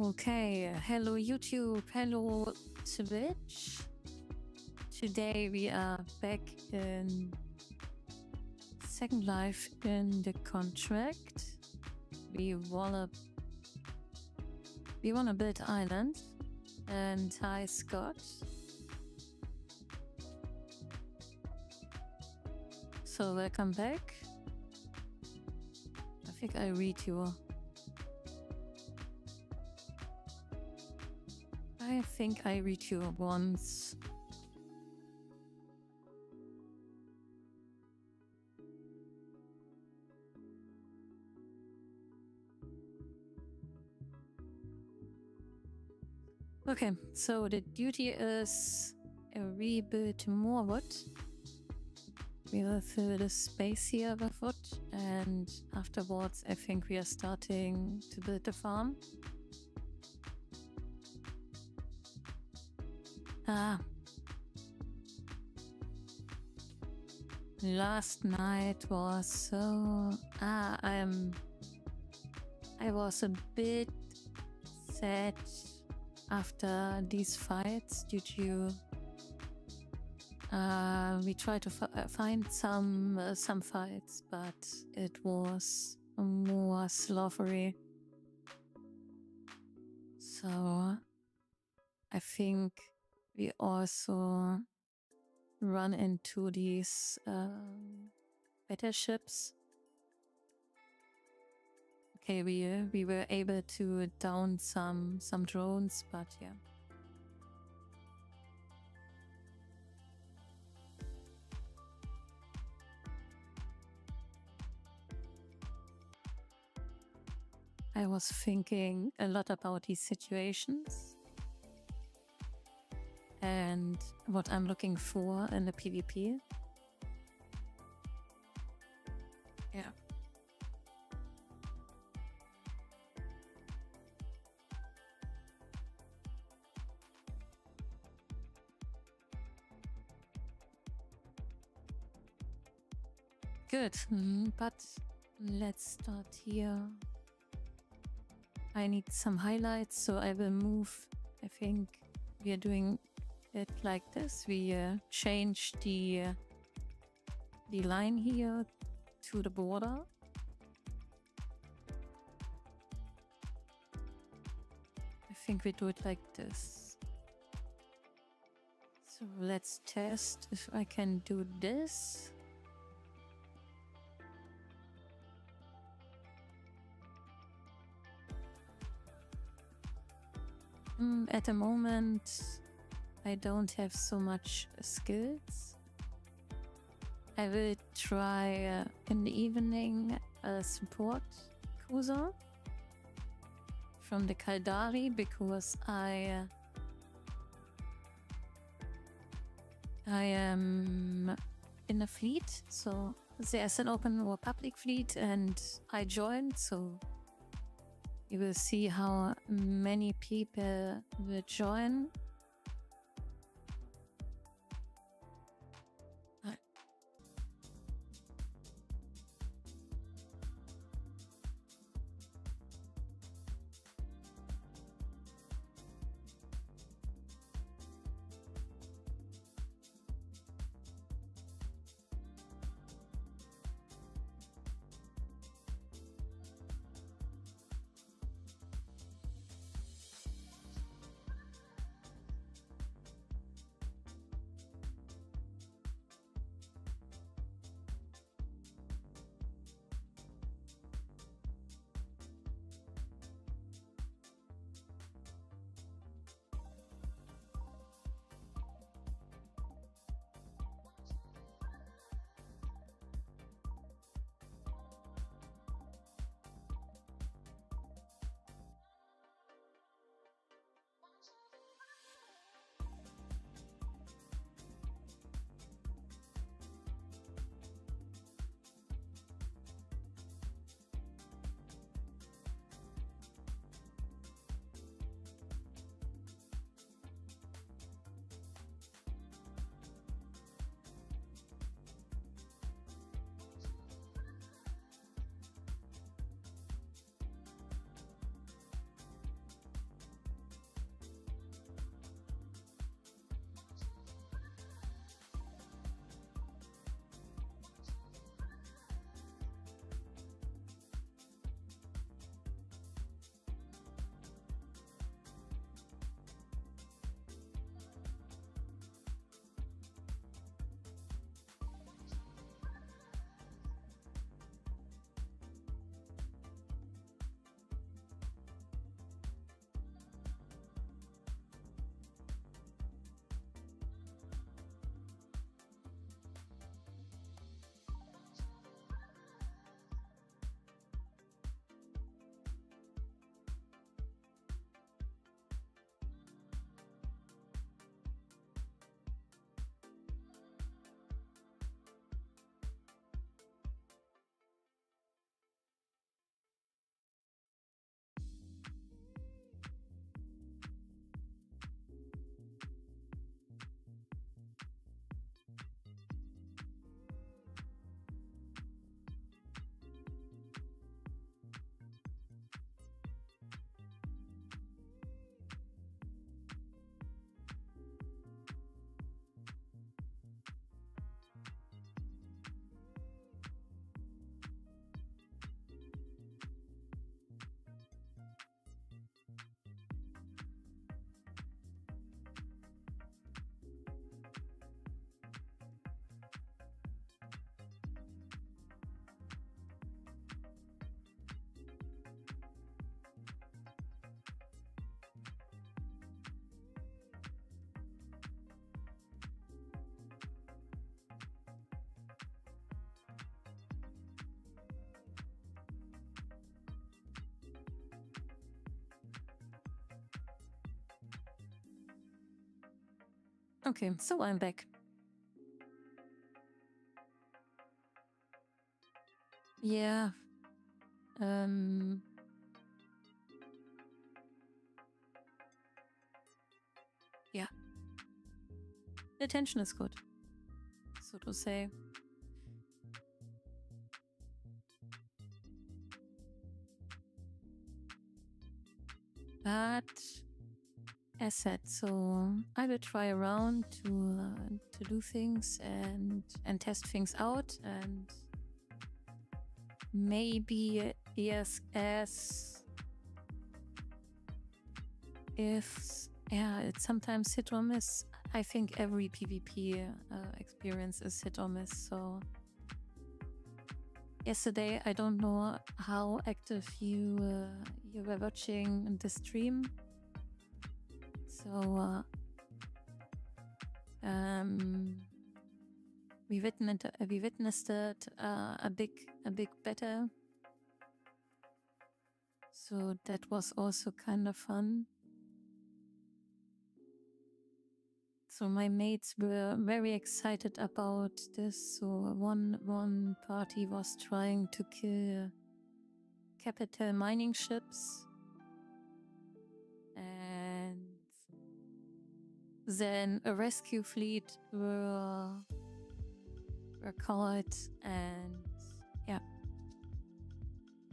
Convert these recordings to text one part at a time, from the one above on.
Okay, hello YouTube, hello Twitch. Today we are back in Second Life in the contract. We wanna build island. And hi Scott. So welcome back. I think I read you. I think I read you once. Okay, so the duty is a rebuild more wood. We will fill the space here with wood, and afterwards I think we are starting to build the farm. Last night was so... I was a bit sad after these fights due to... we tried to find some fights, but it was more slavery. So I think we also run into these battleships. Okay, we were able to down some drones, but yeah. I was thinking a lot about these situations and what I'm looking for in the PvP. Yeah. Good, but let's start here. I need some highlights, so I will move. I think we are doing it like this. We change the line here to the border. I think we do it like this. So let's test if I can do this. At the moment, I don't have so much skills. I will try in the evening a support cruiser from the Caldari because I am in a fleet, so there's an open or public fleet and I joined, so you will see how many people will join. Okay, so I'm back. Yeah. Yeah. The tension is good, so to say. But as said, so I will try around to do things and test things out, and maybe yes, as if it's sometimes hit or miss. I think every PvP experience is hit or miss. So yesterday, I don't know how active you were watching the stream. So we witnessed it a big better. So that was also kind of fun. So my mates were very excited about this. So one party was trying to kill capital mining ships, and then a rescue fleet were called, and yeah,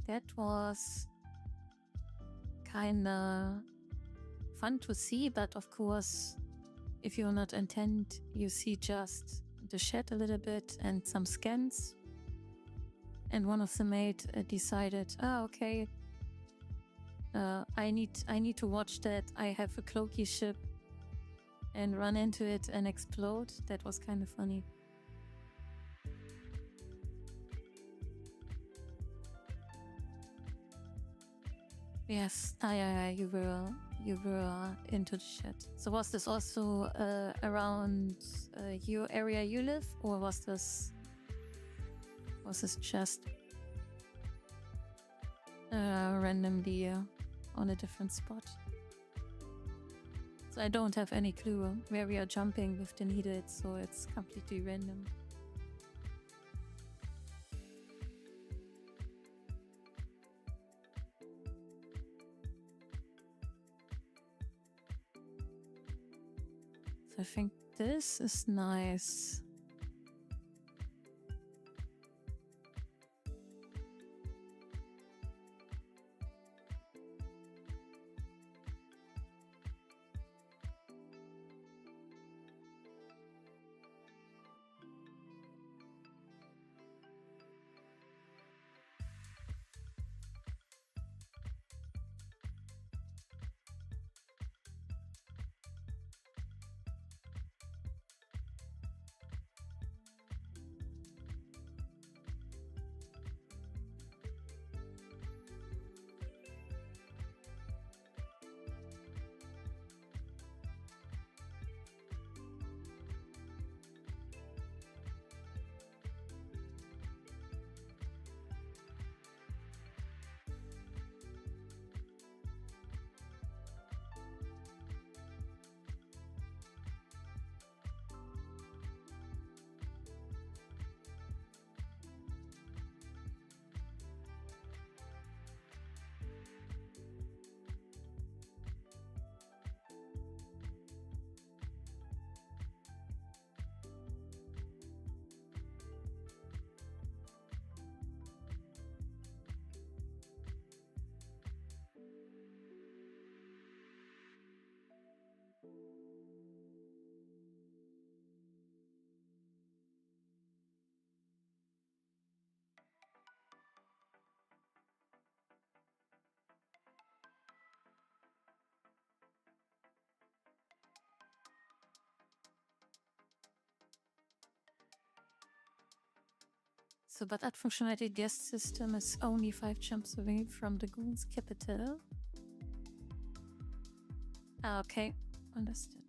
that was kind of fun to see. But of course, if you're not intent, you see just the shed a little bit and some scans. And one of the mates decided, okay, I need to watch that. I have a cloaky ship, and run into it and explode. That was kind of funny. Yes, you were into the shed. So was this also around your area you live, or was this just randomly on a different spot? So I don't have any clue where we are jumping with the needed, so it's completely random. So I think this is nice. So, but that functionality guest system is only 5 jumps away from the Goon's capital. Ah, okay, understood.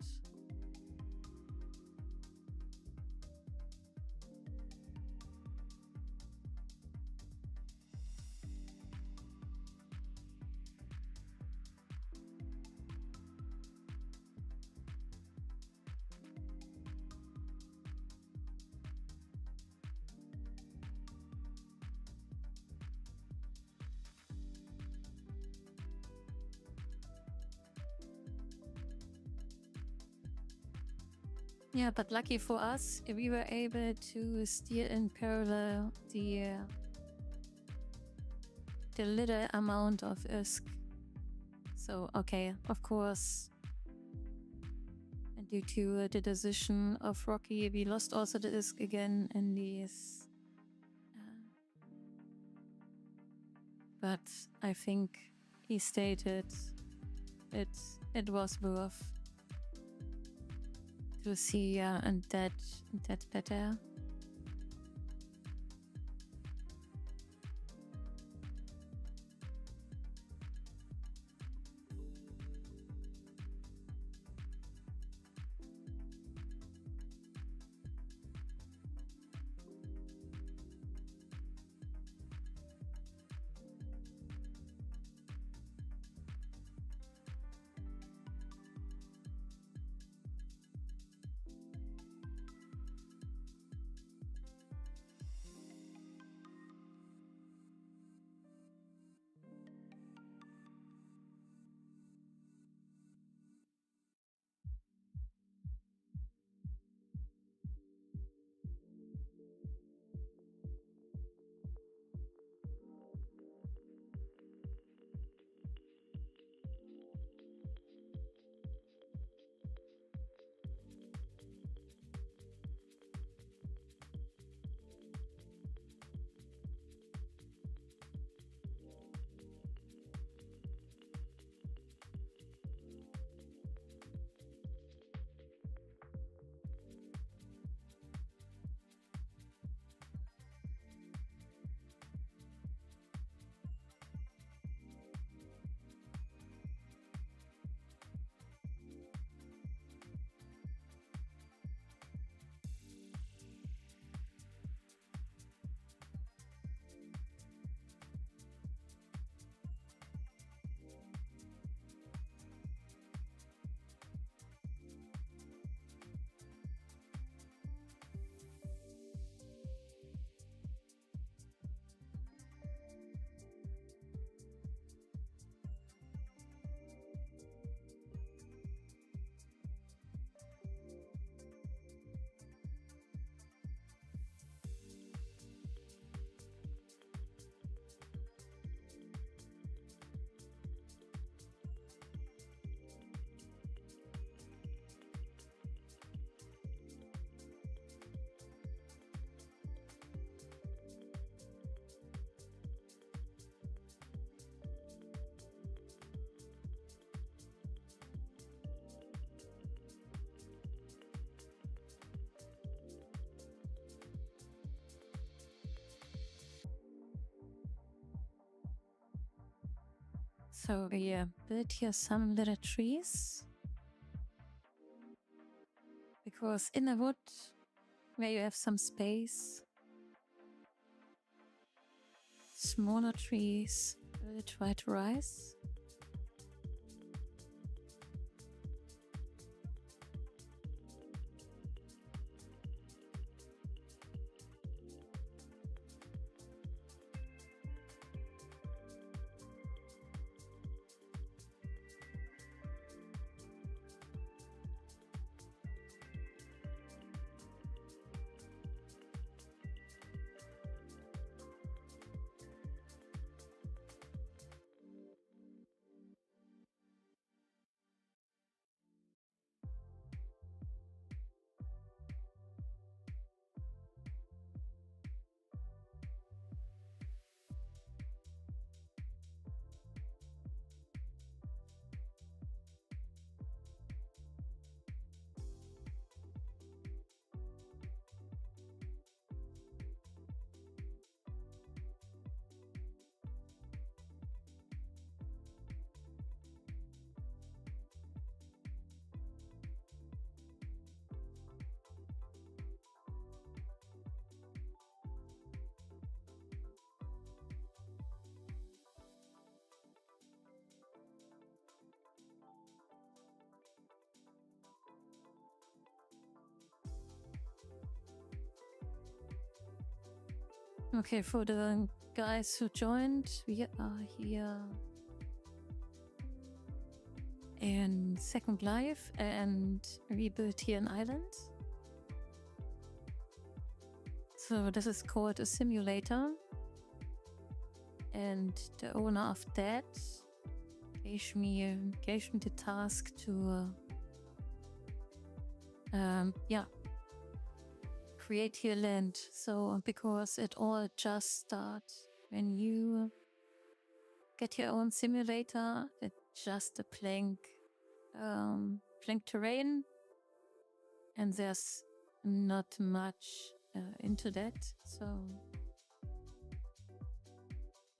Yeah, but lucky for us, we were able to steer in parallel the little amount of ISK. So, okay, of course, and due to the decision of Rocky, we lost also the ISK again in these. But I think he stated it was worth to see and that better. So we built here some little trees. Because in the wood, where you have some space, smaller trees will try to rise. Okay, for the guys who joined, we are here in Second Life and we built here an island. So this is called a simulator, and the owner of that gave me the task to create here land. So because it all just starts when you get your own simulator, it's just a plank terrain, and there's not much into that. So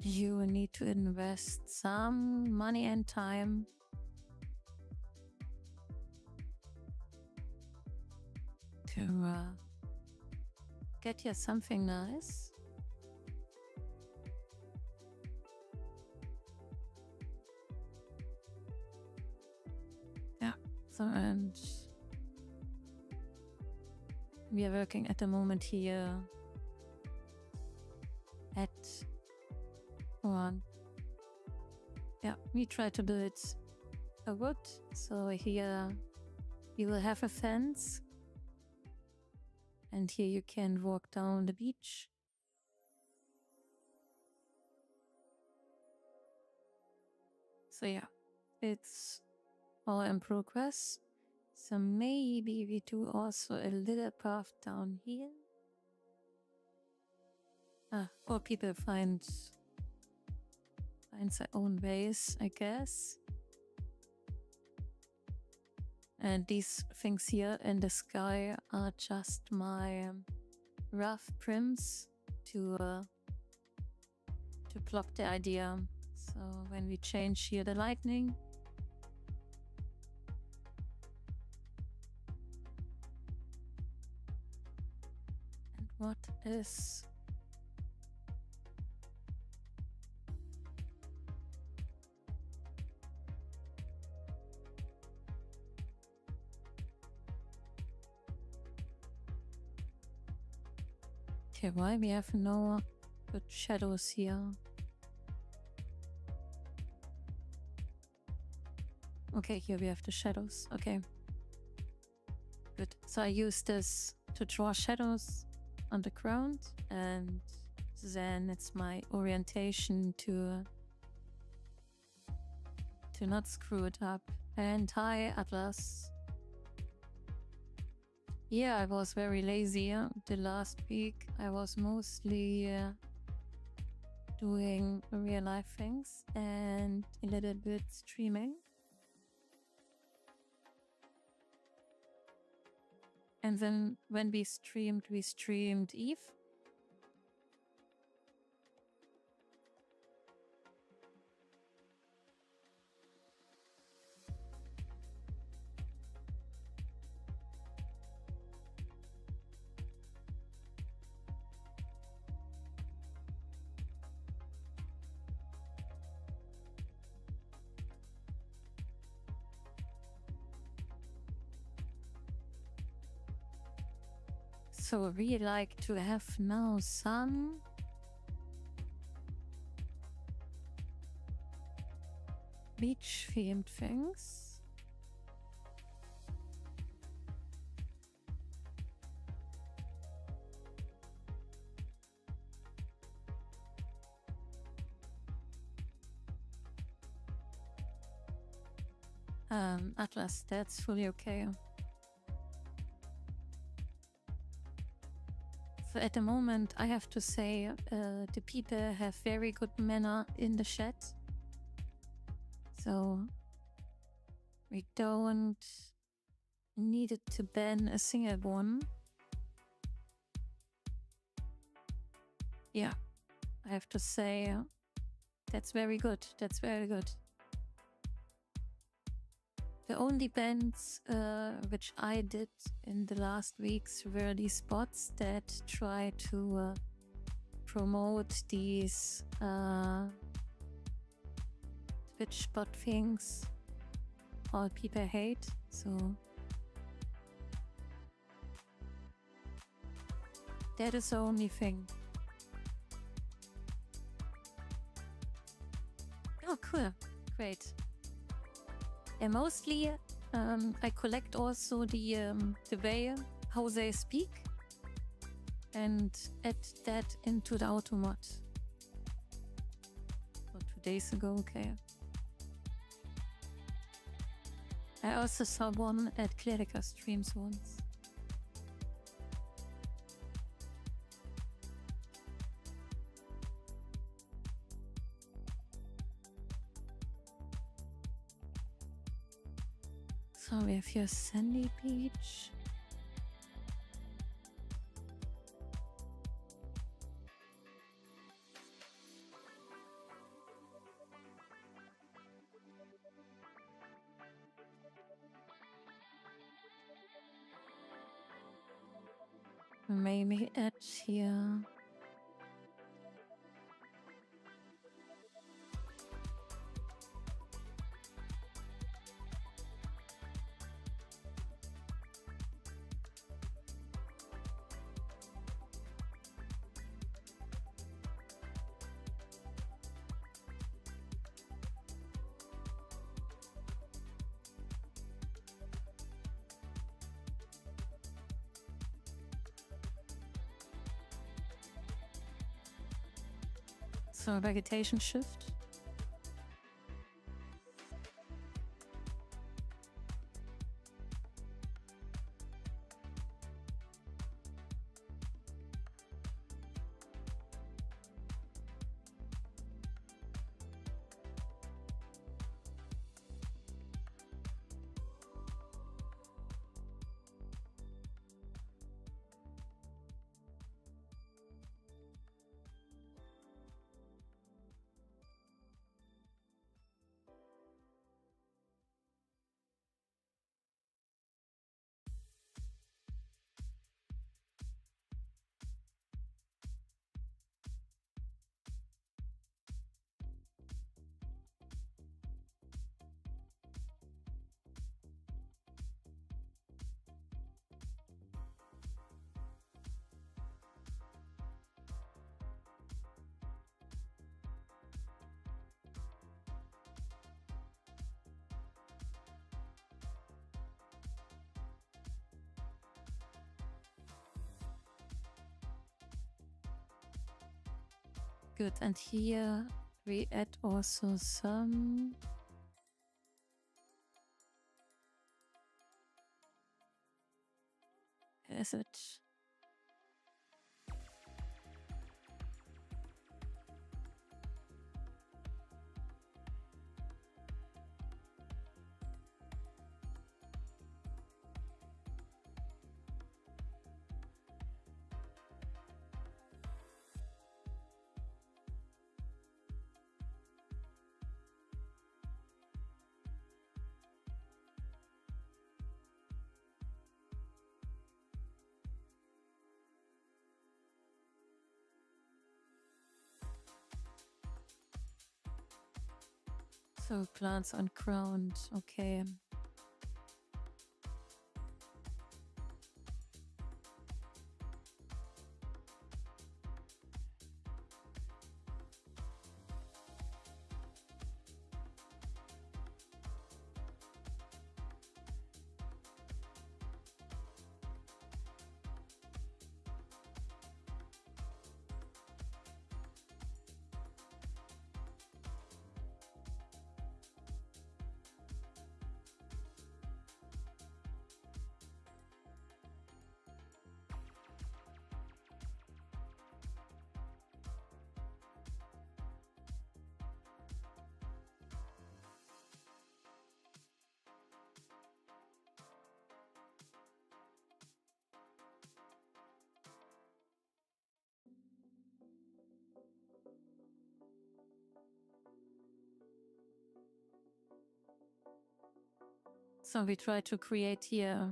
you need to invest some money and time to get you something nice. Yeah, so and we are working at the moment here at one. Yeah, we try to build a wood. So here you will have a fence, and here you can walk down the beach. So yeah, it's all in progress. So maybe we do also a little path down here. Or people find their own ways, I guess. And these things here in the sky are just my rough prints to block the idea. So when we change here the lightning, and what is okay, why we have no good shadows here? Okay, here we have the shadows. Okay. Good. So I use this to draw shadows on the ground, and then it's my orientation to not screw it up. And hi, Atlas. Yeah, I was very lazy the last week. I was mostly doing real life things and a little bit streaming. And then when we streamed Eve. So I really like to have now some beach themed things. Atlas, that's fully okay. So at the moment, I have to say, the people have very good manner in the chat. So we don't need it to ban a single one. Yeah, I have to say, that's very good. That's very good. The only bans which I did in the last weeks were these spots that try to promote these Twitch bot things all people hate. So that is the only thing. Oh, cool. Great. And mostly I collect also the way how they speak. and add that into the automod. So 2 days ago, okay. I also saw one at Clerica Streams once. So we have here Sandy Beach. Maybe add here. So vegetation shift. Good, and here we add also some is it so plants on ground, okay. So we try to create here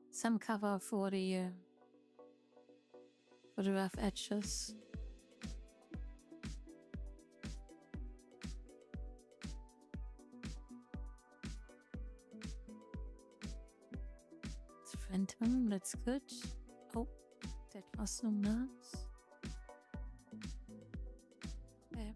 some cover for the rough edges. It's phantom, that's good. Oh, that was no nice. Okay.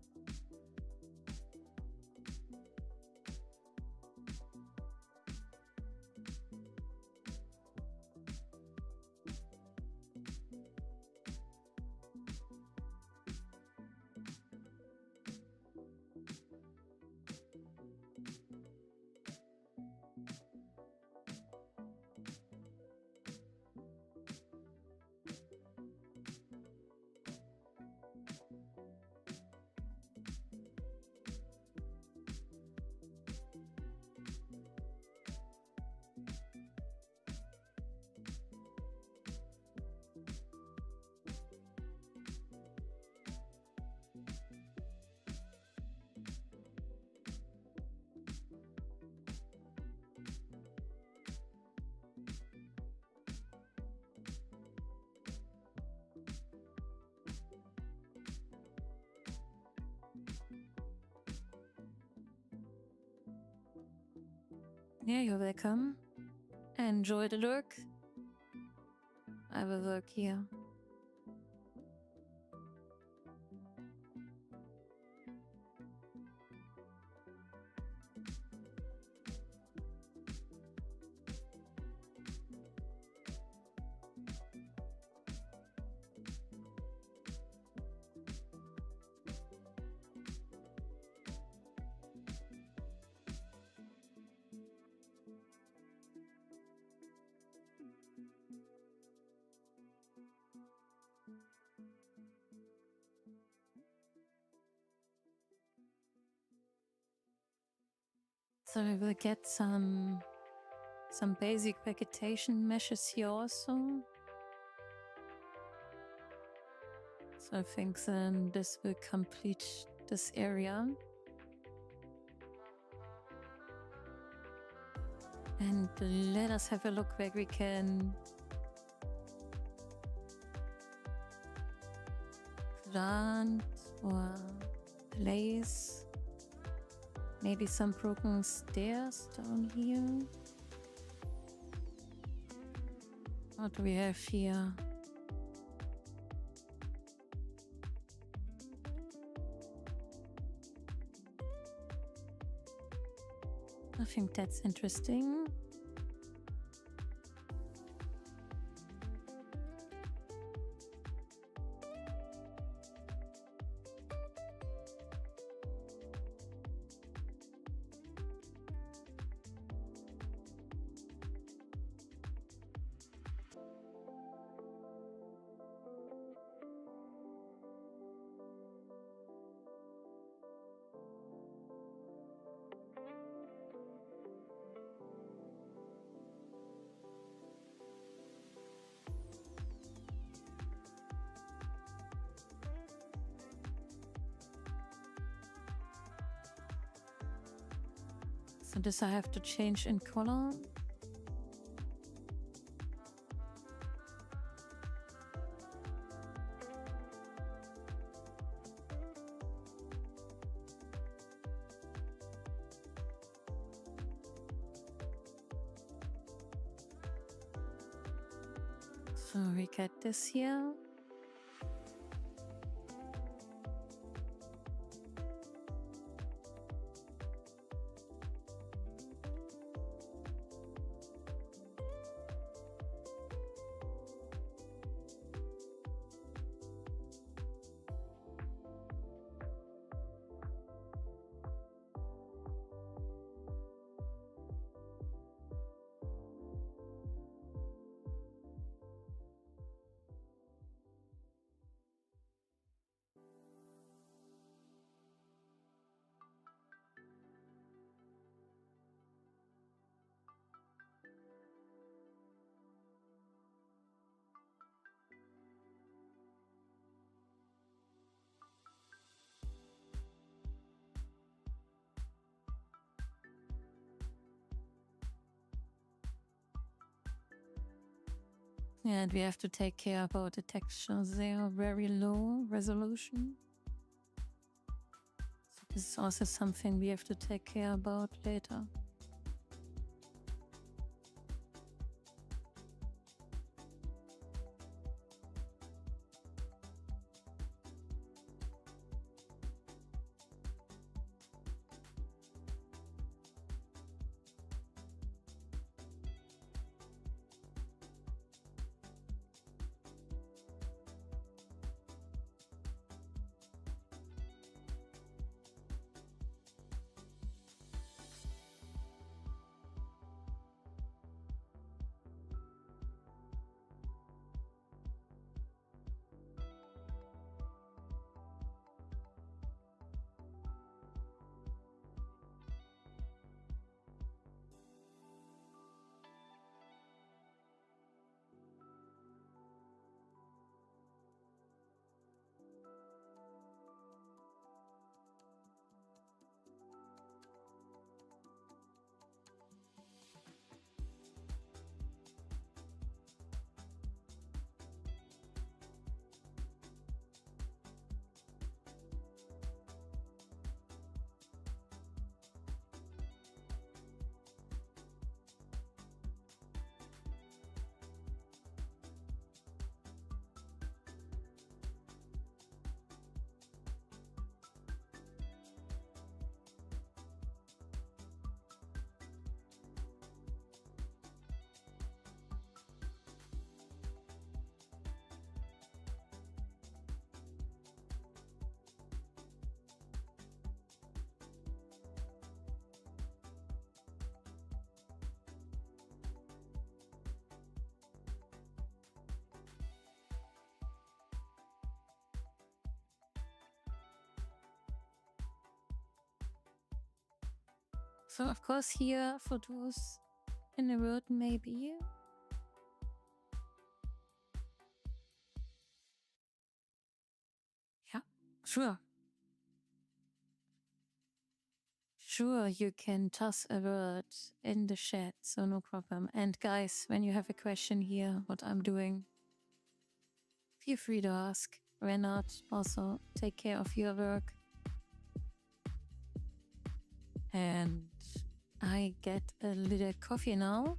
Yeah, you're welcome. Enjoy the lurk. I will work here. So I will get some basic vegetation meshes here also. So I think then this will complete this area. And let us have a look where we can plant or place maybe some broken stairs down here. What do we have here? I think that's interesting. So this I have to change in color. So we get this here. Yeah, and we have to take care about the textures. They are very low resolution. So this is also something we have to take care about later. So of course here for those in the road maybe. Yeah, sure. Sure, you can toss a word in the chat, so no problem. And guys, when you have a question here, what I'm doing, feel free to ask. When not, also take care of your work. And I get a little coffee now.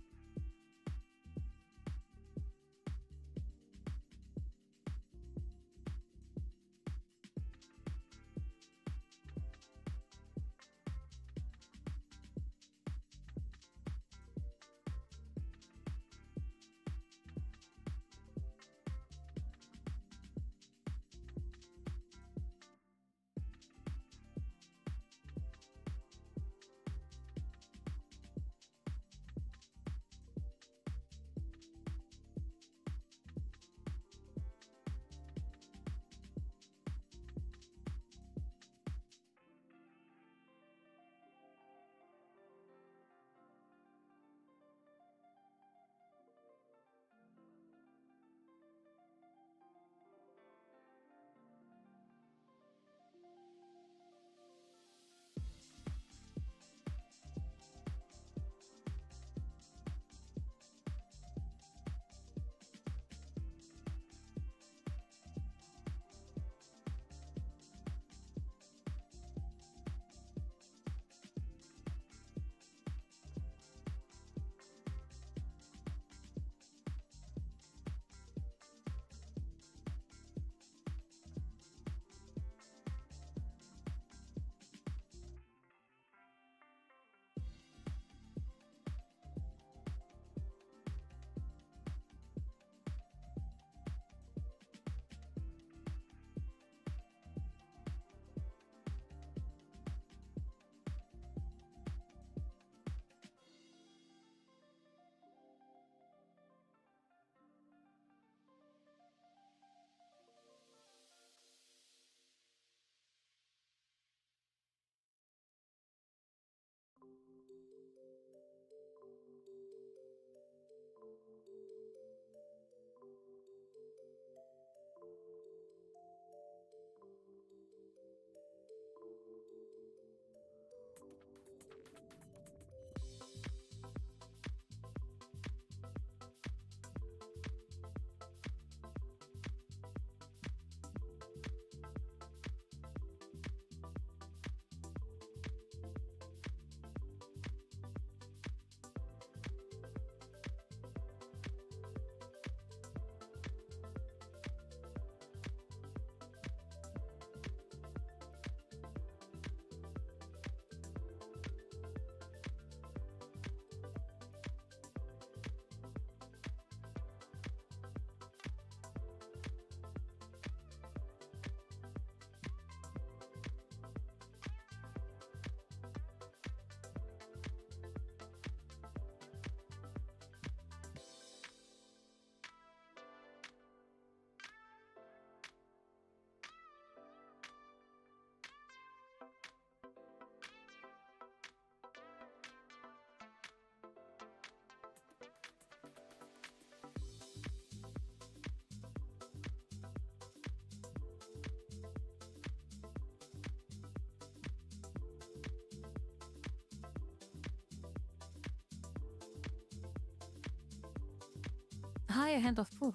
Hi, Hand of Proof.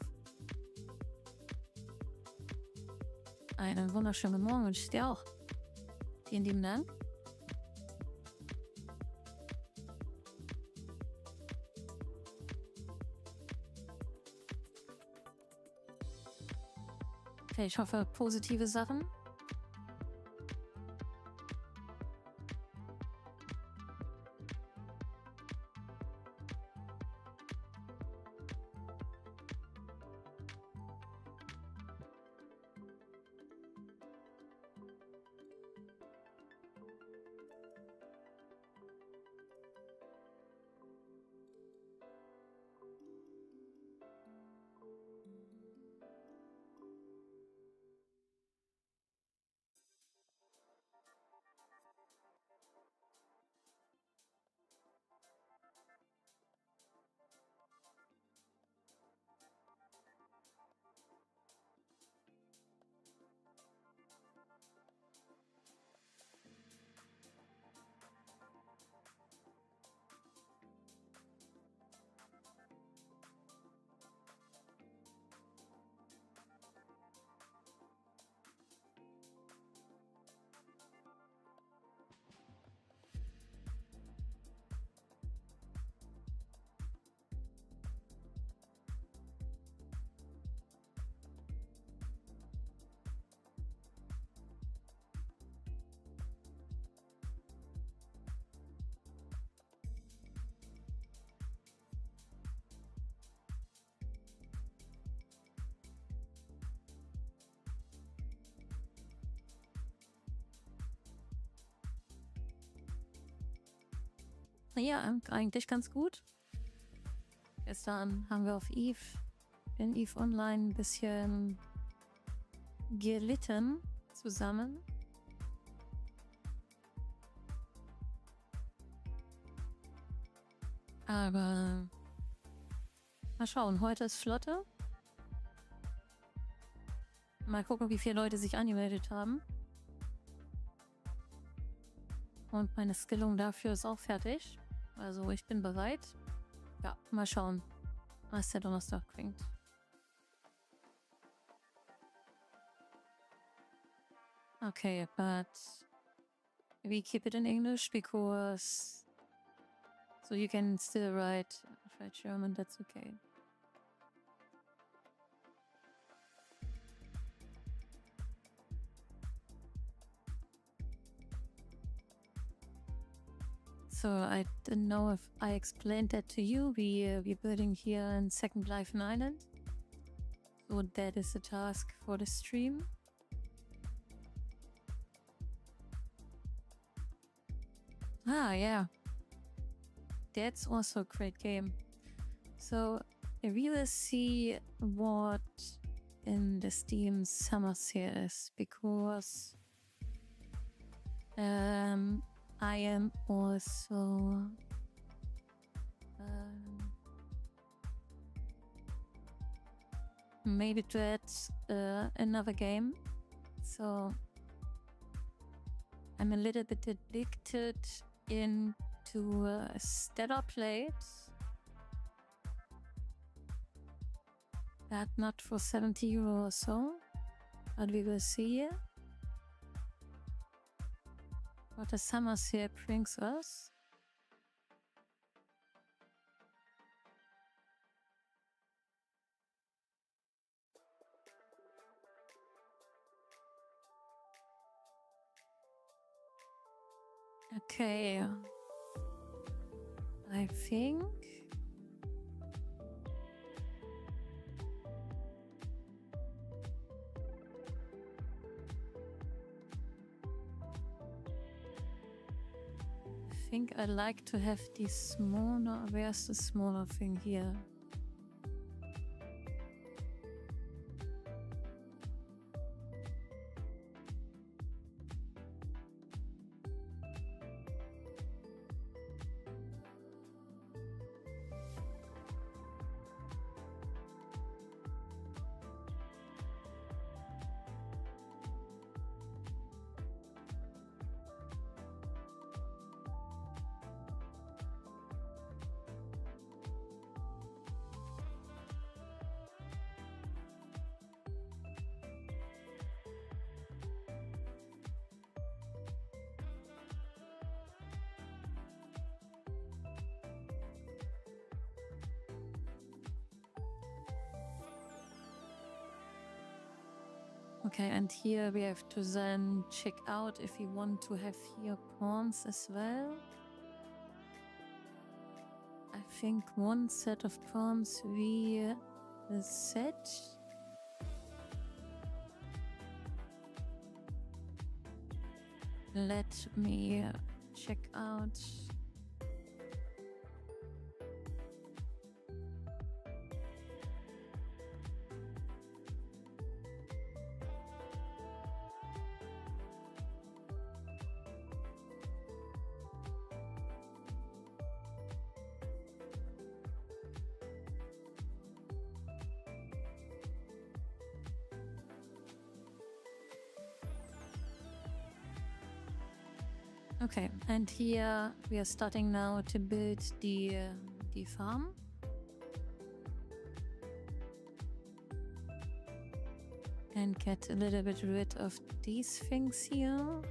Einen wunderschönen Morgen wünsche ich dir auch. Vielen lieben Dank. Okay, ich hoffe, positive Sachen. Ja, eigentlich ganz gut. Gestern haben wir auf in Eve Online ein bisschen gelitten zusammen. Aber mal schauen, heute ist Flotte. Mal gucken, wie viele Leute sich angemeldet haben. Und meine Skillung dafür ist auch fertig. Also ich bin bereit. Ja, mal schauen, was der Donnerstag bringt. Okay, but we keep it in English because so you can still write German, that's okay. So I don't know if I explained that to you. We're building here in Second Life an island. So that is a task for the stream. Ah, yeah. That's also a great game. So we will see what in the Steam summer sale is because I am also maybe to add another game. So I'm a little bit addicted into stellar plates. But not for 70 euro or so. But we will see what the summer sale brings us. Okay. I think I'd like to have the smaller. Where's the smaller thing here? Okay, and here we have to then check out if we want to have here pawns as well. I think one set of pawns we set. Let me check out. Okay, and here we are starting now to build the farm. And get a little bit rid of these things here.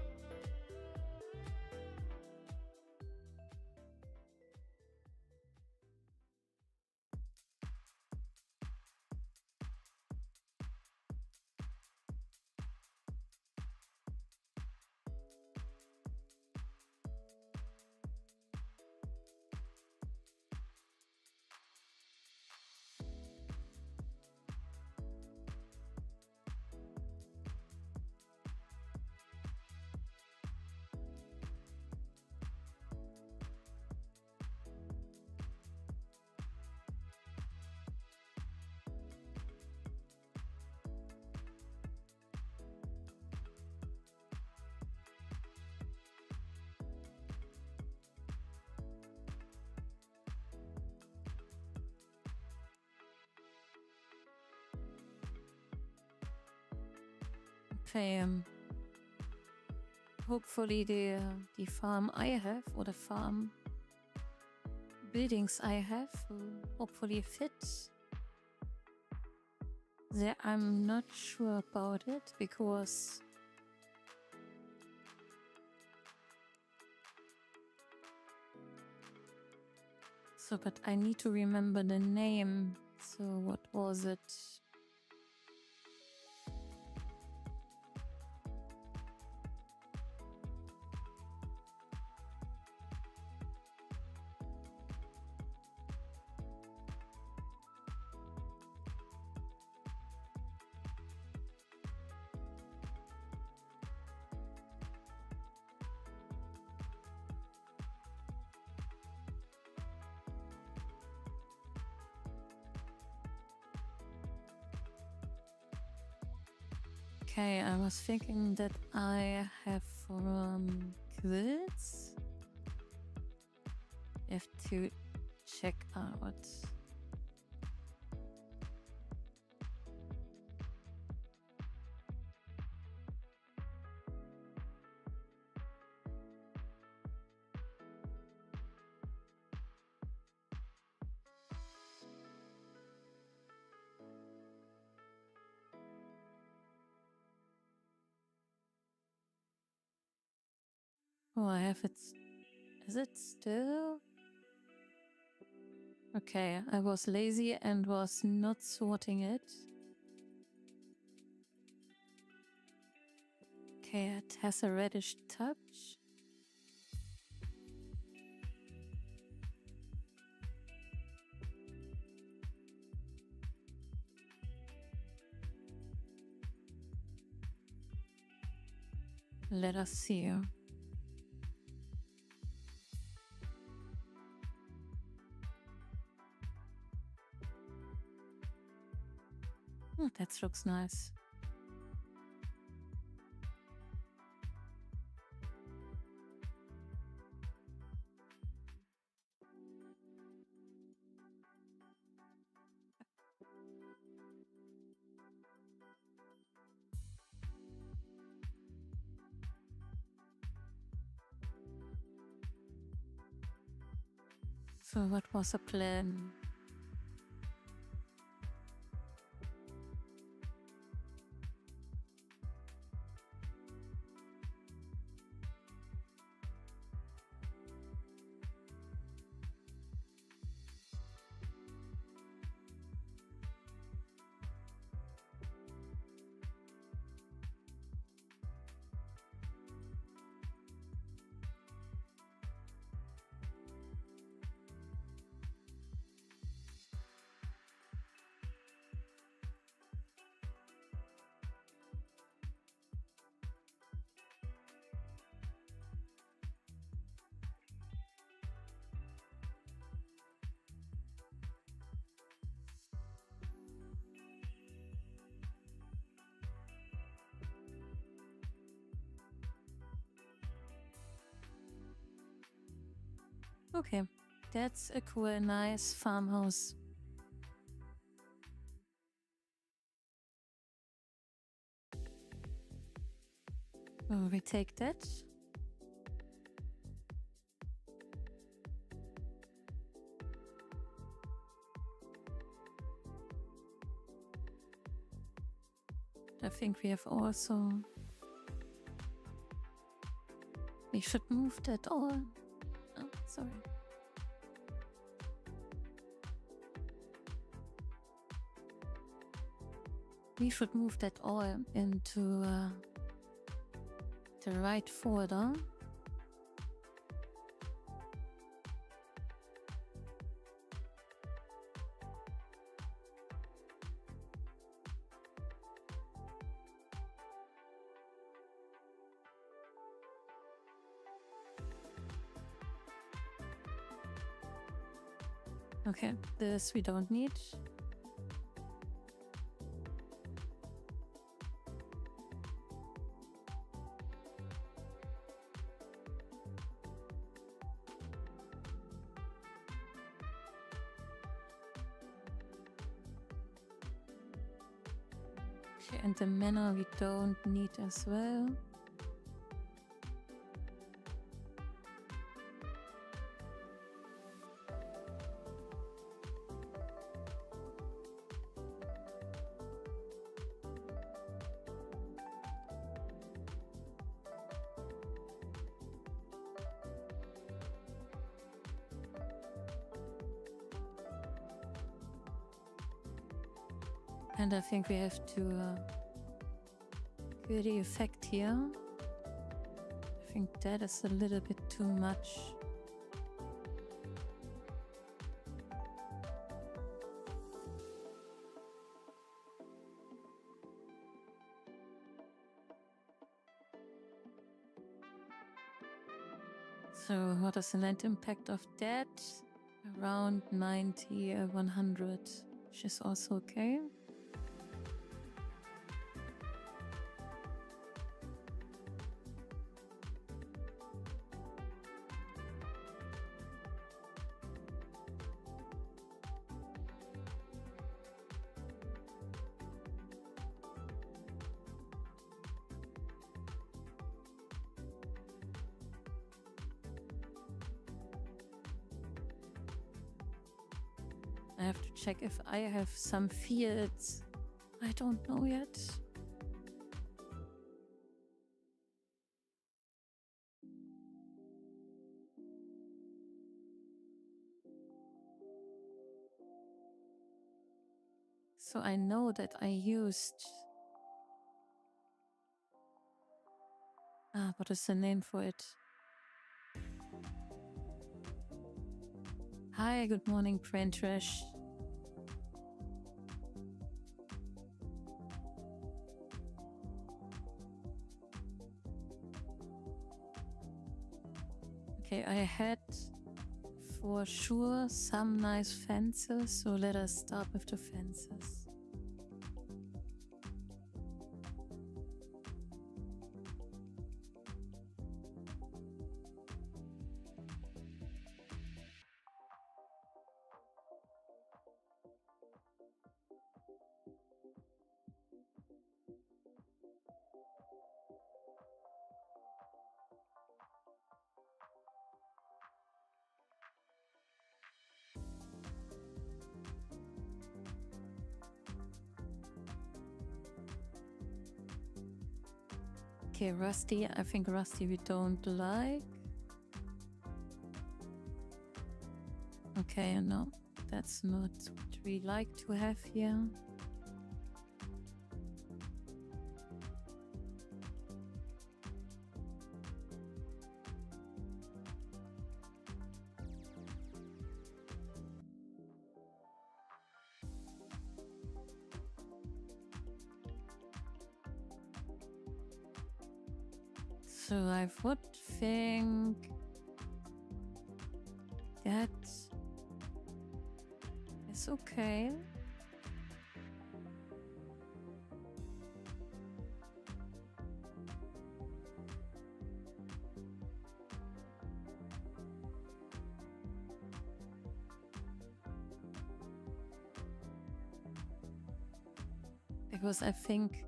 Okay, hopefully the farm I have, or the farm buildings I have, will hopefully fit. There, I'm not sure about it because but I need to remember the name. So what was it? Okay, I was thinking that I have quilts. I have to check out. Oh, I have it. Is it still? Okay, I was lazy and was not sorting it. Okay, it has a reddish touch. Let us see. Oh, that looks nice. So what was the plan? Okay, that's a cool, nice farmhouse. Oh, we take that. I think we have also... We should move that all. Oh, sorry. We should move that all into the right folder. Okay, this we don't need. Okay, and the manor we don't need as well. And I think we have to do the effect here. I think that is a little bit too much. So what is the land impact of that? Around 90, 100, which is also okay. I have to check if I have some fields. I don't know yet. So I know that I used... what is the name for it? Hi, good morning, Brain Trash. Okay, I had for sure some nice fences, so let us start with the fences. Okay, rusty. I think rusty we don't like. Okay, no, that's not what we like to have here. So I would think that is okay. Because I think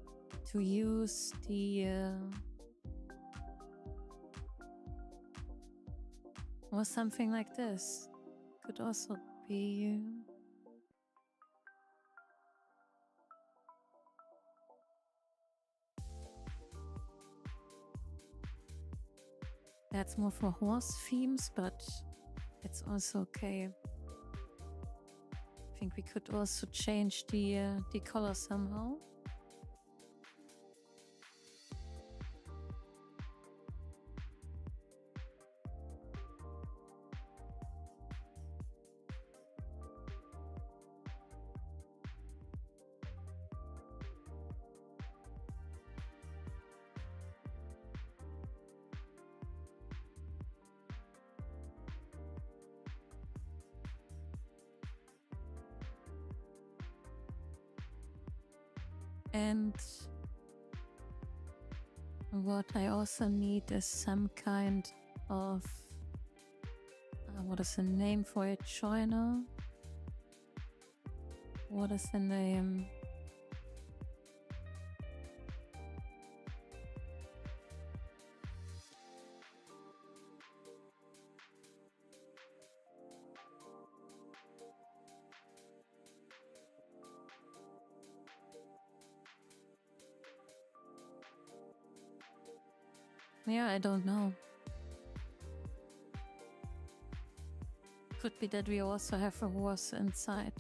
to use the or something like this could also be that's more for horse themes, but it's also okay. I think we could also change the color somehow. And what I also need is some kind of, what is the name for it? Joiner? What is the name? Yeah, I don't know. Could be that we also have a horse inside.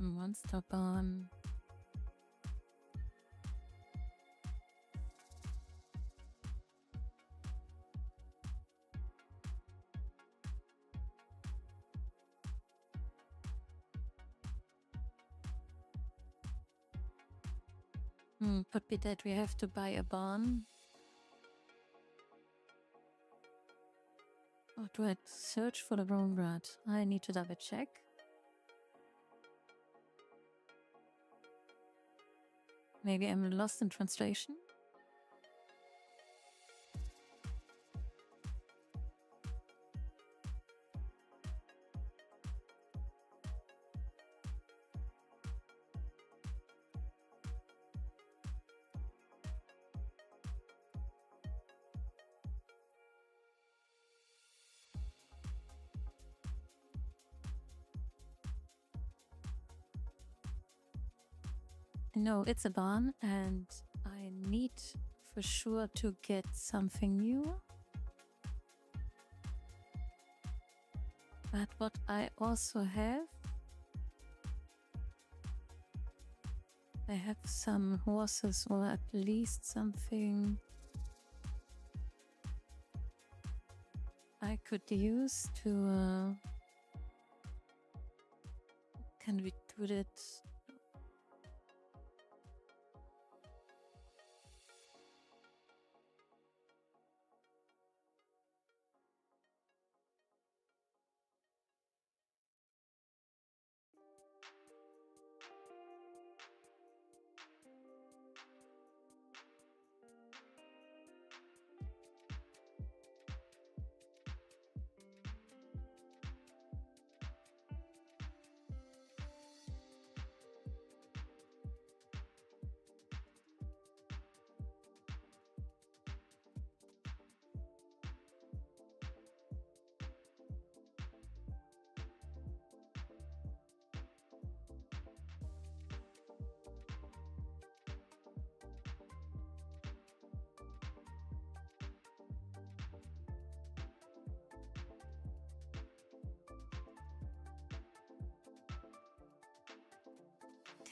Monster barn. Could be that we have to buy a barn. Or do I search for the wrong word? I need to double check. Maybe I'm lost in translation. No, it's a barn, and I need for sure to get something new. But what I also have, I have some horses, or at least something I could use to. Can we do that?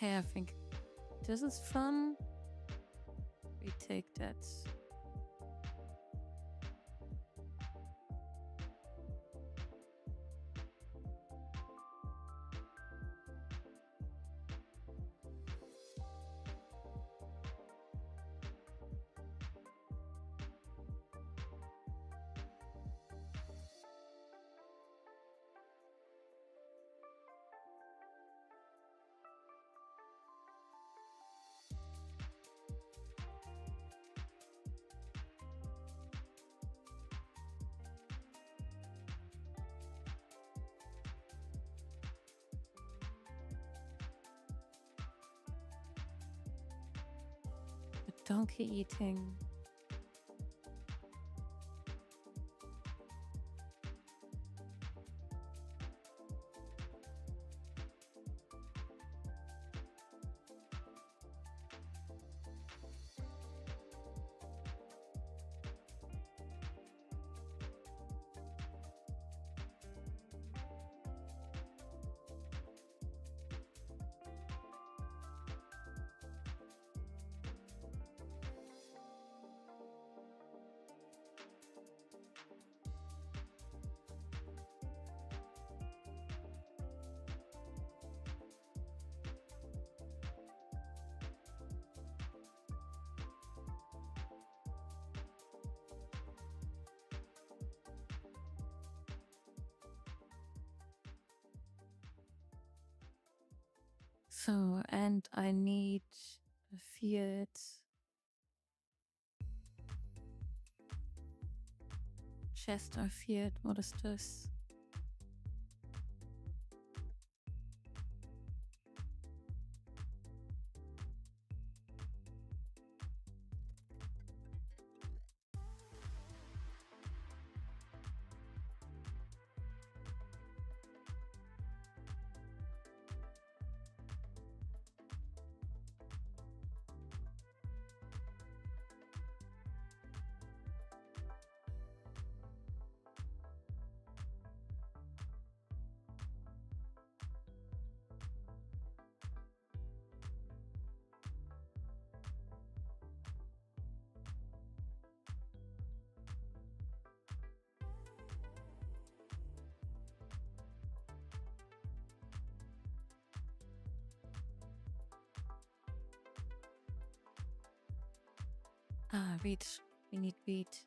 Okay, I think this is fun. We take that. Donkey eating. So, and I need a field. Chest or field, what is this? Ah, wheat. We need wheat.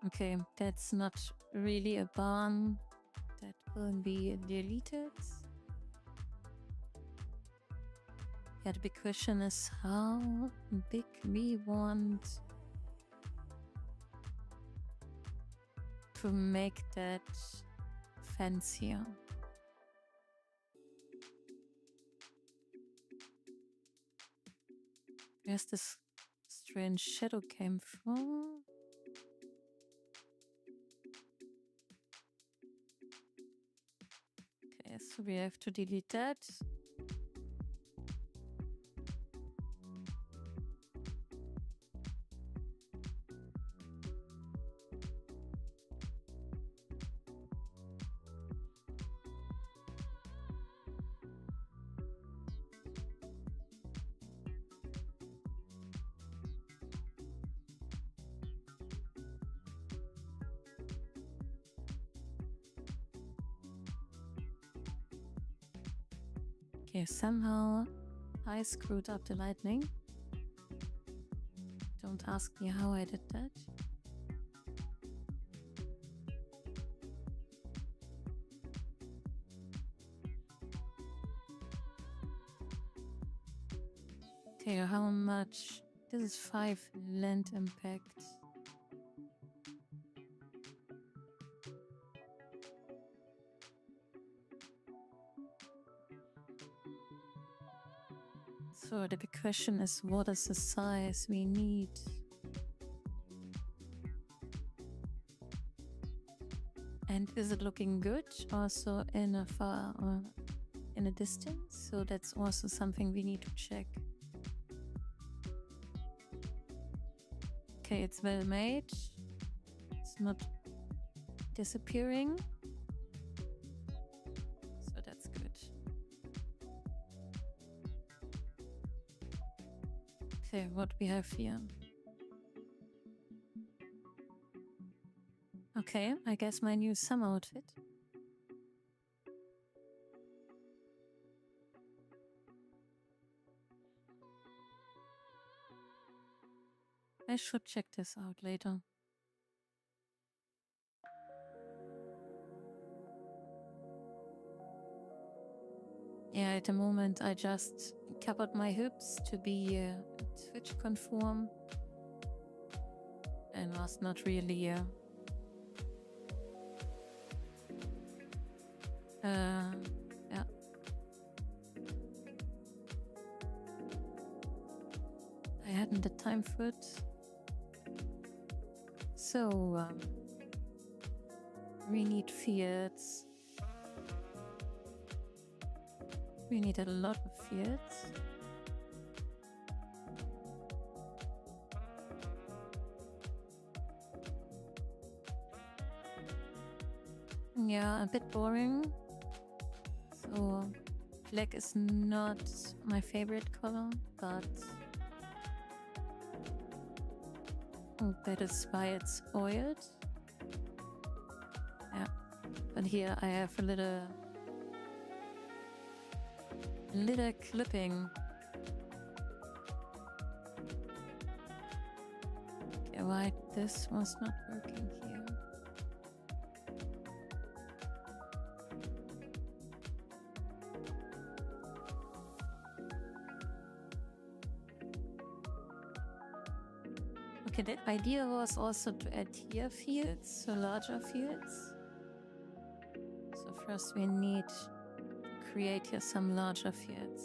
Okay, that's not really a barn. That will be deleted. Yeah, the big question is how big we want to make that fence here. Where's this strange shadow came from? Okay, so we have to delete that. Okay, somehow I screwed up the lightning. Don't ask me how I did that. Okay, how much? This is 5 land impact. So the big question is, what is the size we need? And is it looking good also in a far or in a distance? So that's also something we need to check. Okay, it's well made. It's not disappearing. So that's good. Okay, what we have here. Okay, I guess my new summer outfit. I should check this out later. Yeah, at the moment I just covered my hips to be Twitch conform and was not really Yeah. I hadn't the time for it. So, we need fields. We need a lot of fields. Yeah, a bit boring. So, black is not my favorite color, but that is why it's oiled. Yeah, but here I have a little clipping. Okay, why this was not working here? Okay, the idea was also to add here fields, so larger fields. So first we need to create here some larger fields.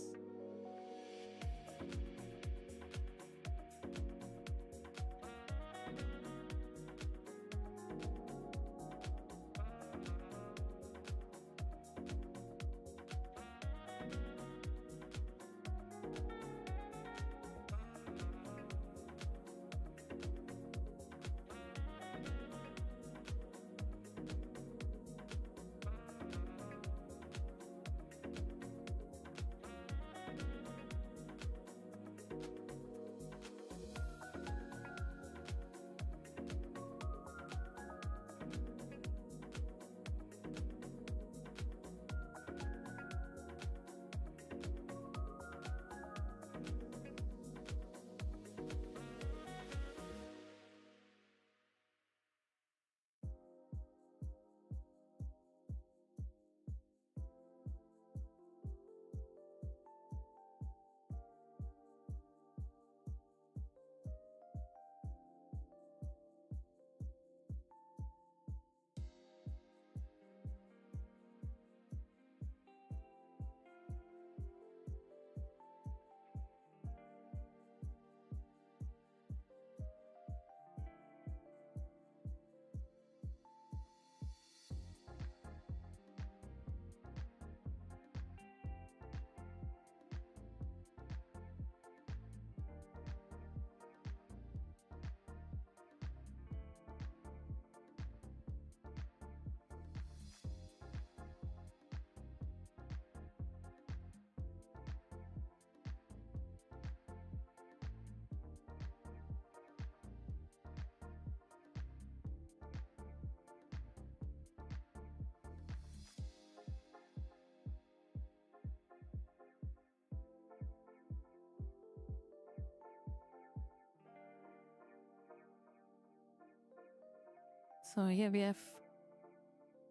So here we have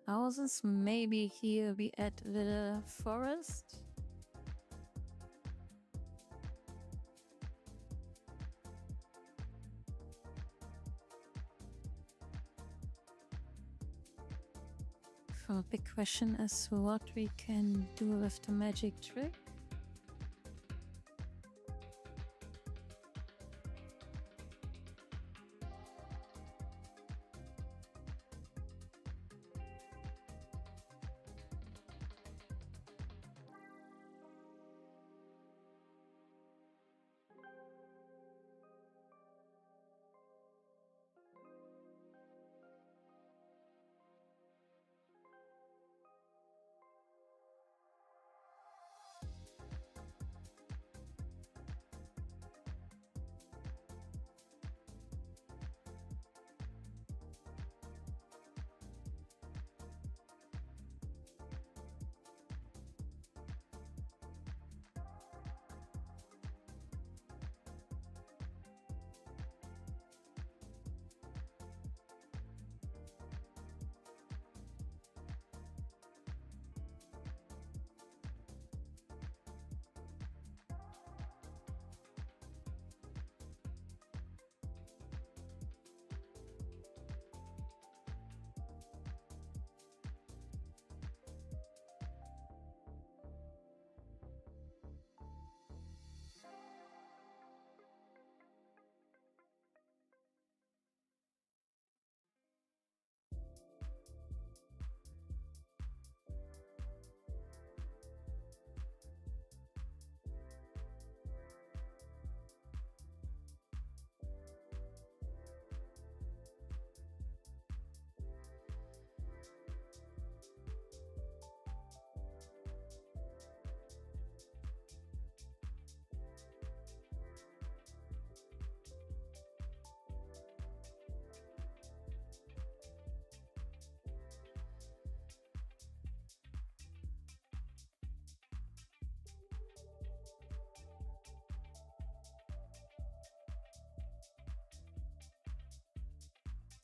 houses. Maybe here we add a little forest. So a big question is what we can do with the magic trick.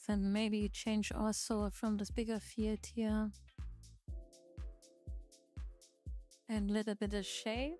Then maybe change also from this bigger field here. And a little bit of shape.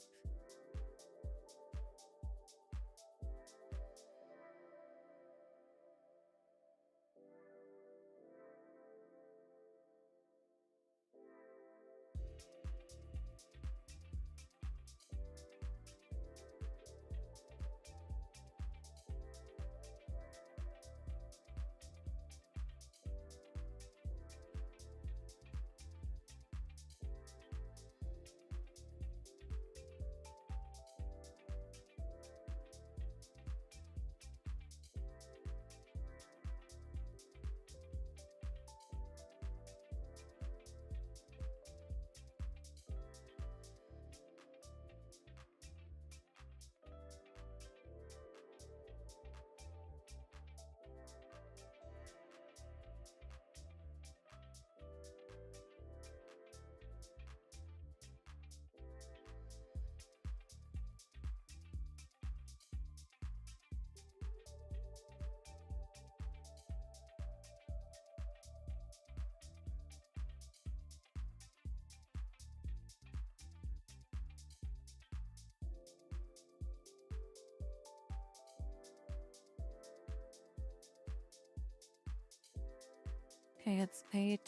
Okay, it's 8.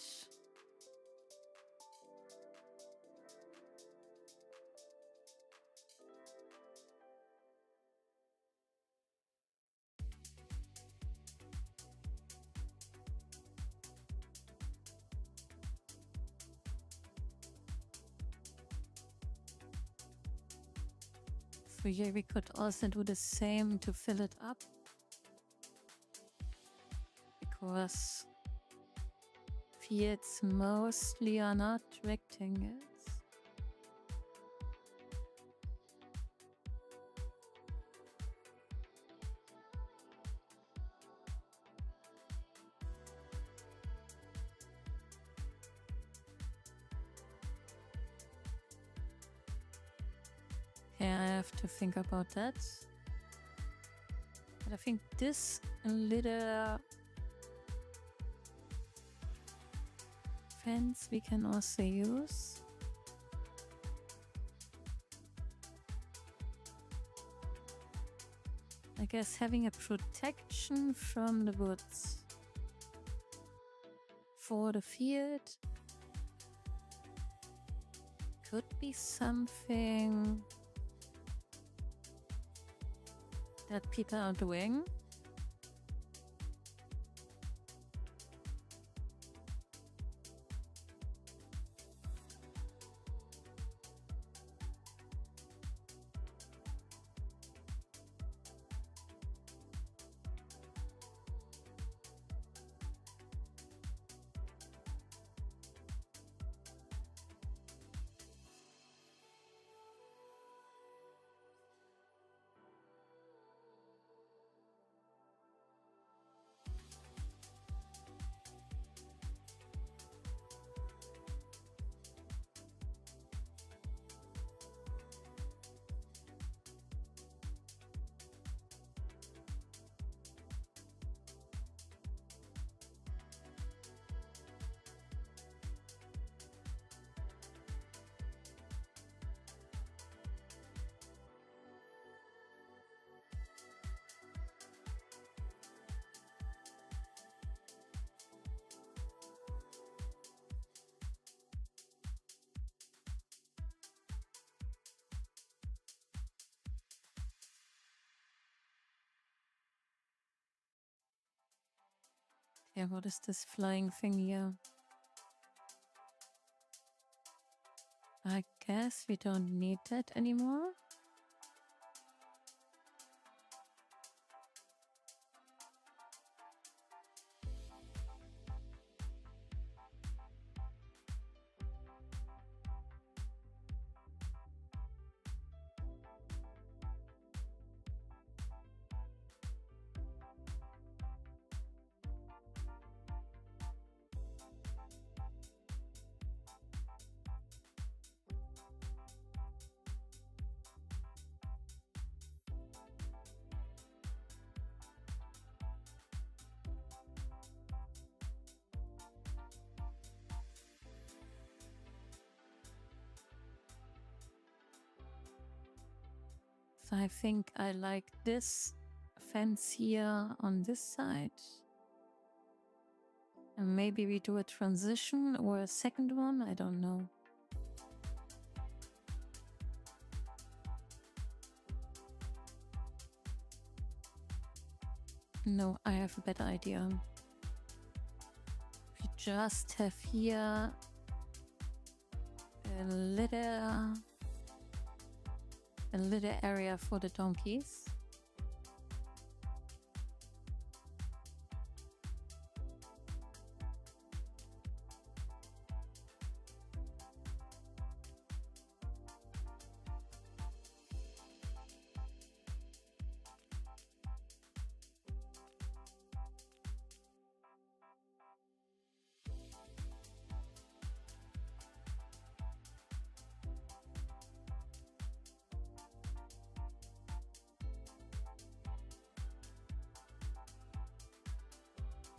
So here we could also do the same to fill it up. Because fields mostly are not rectangles. Yeah, I have to think about that. But I think this little fence we can also use. I guess having a protection from the woods for the field could be something that people are doing. Yeah, what is this flying thing here? I guess we don't need that anymore. So I think I like this fence here on this side. And maybe we do a transition or a second one, I don't know. No, I have a better idea. We just have here a little area for the donkeys.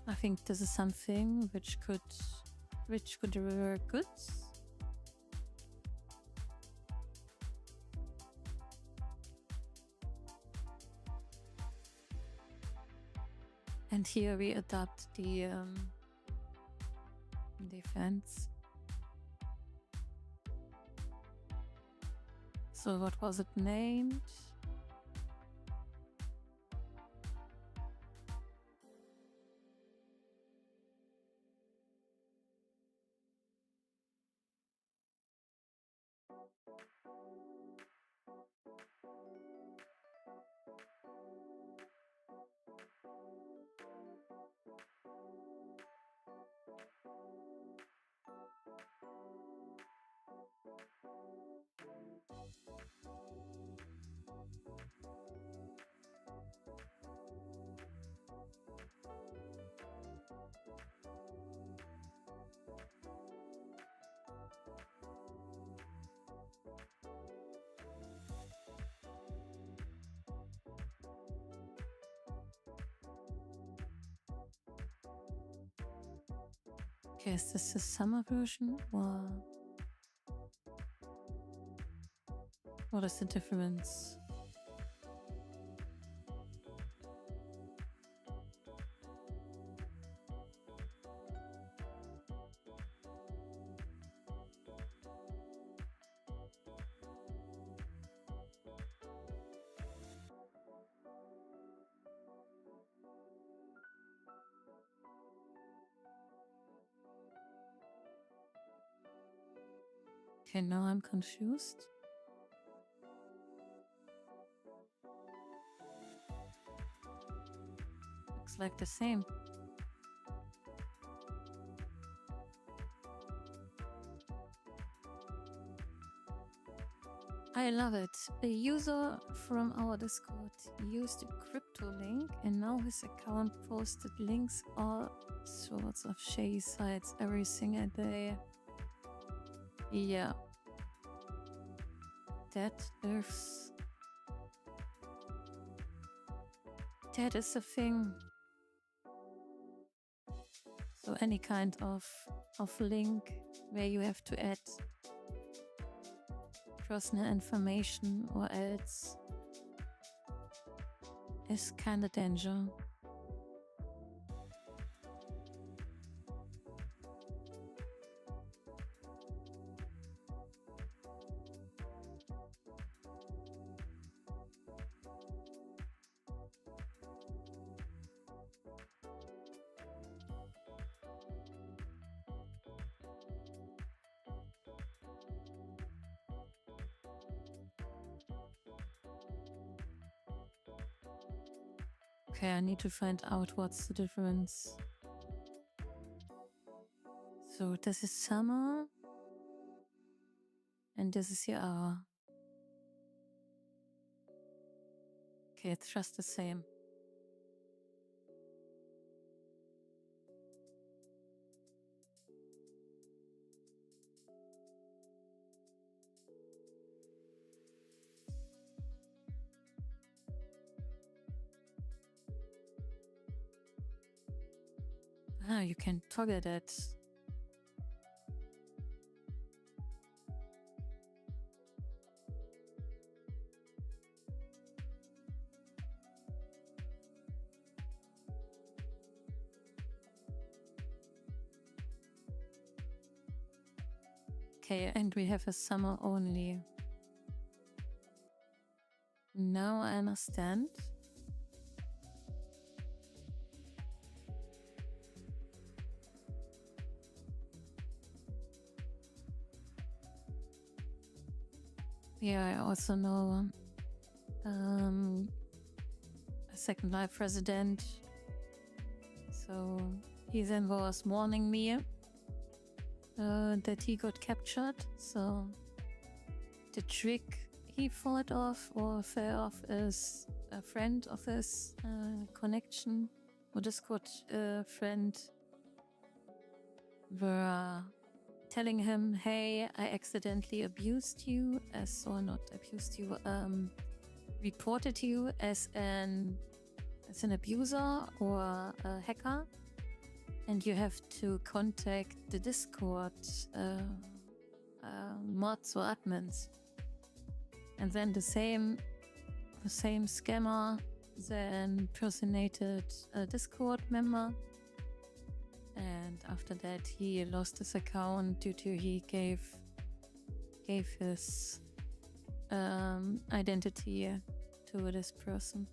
I think this is something which could work good. And here we adapt the fence. So what was it named? Okay, is this the summer version or what is the difference? Okay, now I'm confused. Looks like the same. I love it. A user from our Discord used a crypto link and now his account posted links all sorts of shady sites every single day. Yeah. That is a thing. So any kind of link where you have to add personal information or else is kinda danger. Okay, I need to find out what's the difference. So this is summer and this is your hour. Okay, it's just the same. Ah, you can toggle that. Okay, and we have a summer only. Now I understand. Yeah, I also know a Second Life resident. So he then was warning me that he got captured. So the trick he fought off or fell off is a friend of his connection or Discord friend were telling him, hey, I accidentally abused you or not abused you, reported you as an abuser or a hacker, and you have to contact the Discord mods or admins. And then the same scammer then personated a Discord member, and after that he lost his account due to he gave his identity to this person.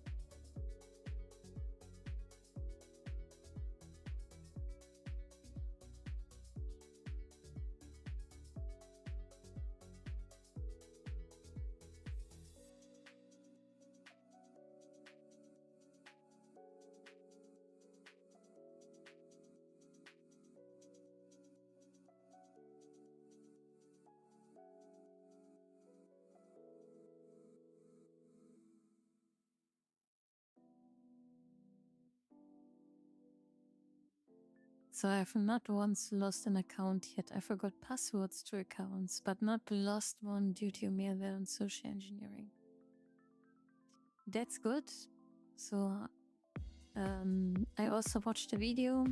So I've not once lost an account yet. I forgot passwords to accounts, but not lost one due to malware and social engineering. That's good. So I also watched a video,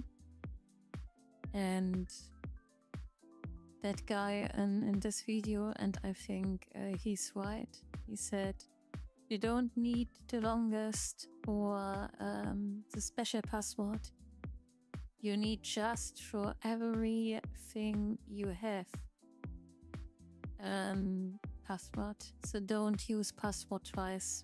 and that guy in this video, and I think he's right. He said, you don't need the longest or the special password. You need just for everything you have password. So don't use password twice.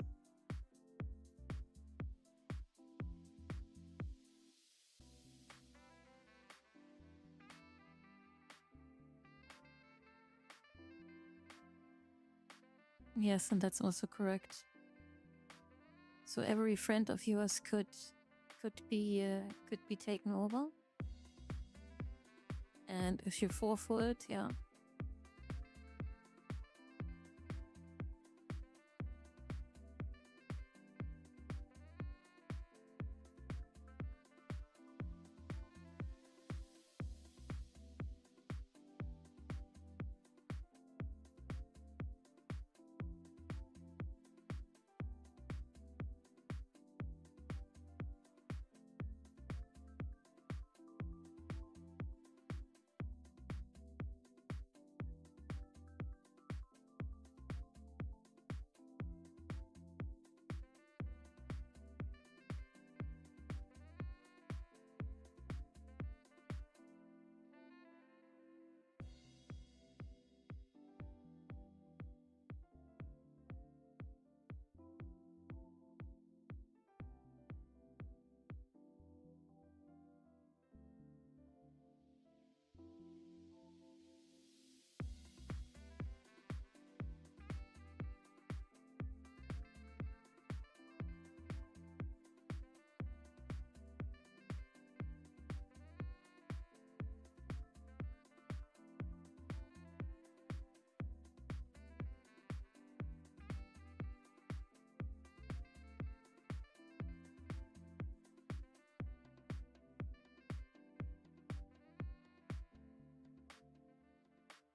Yes, and that's also correct. So every friend of yours could be taken over. And if you fall for it, yeah.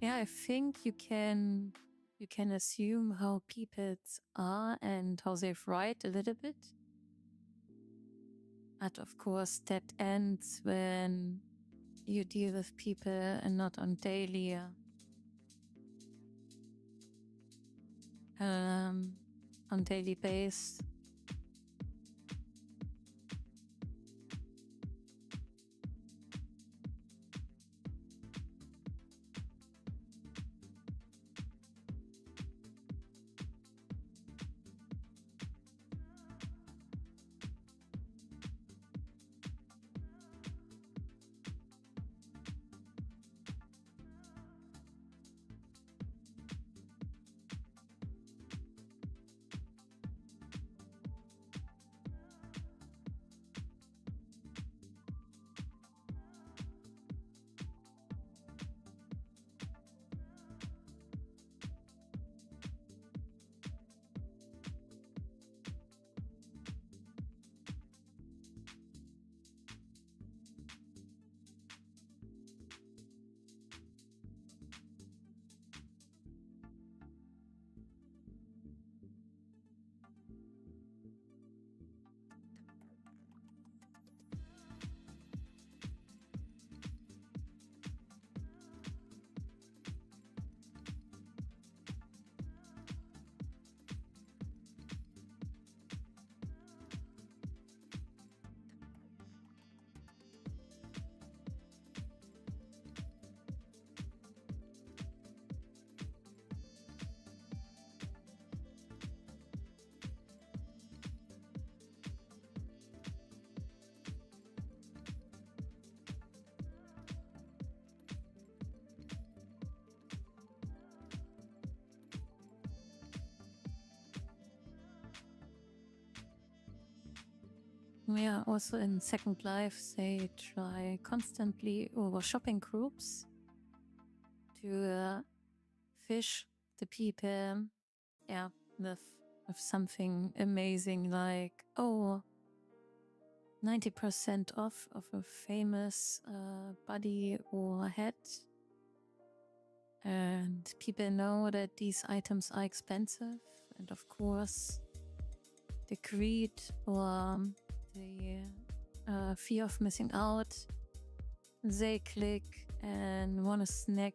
Yeah, I think you can assume how people are and how they write a little bit. But of course that ends when you deal with people and not on daily base. Yeah, also in Second Life, they try constantly over shopping groups to fish the people, yeah, with something amazing like, oh, 90% off of a famous body or hat. And people know that these items are expensive. And of course, the greed or the fear of missing out, they click and want a snack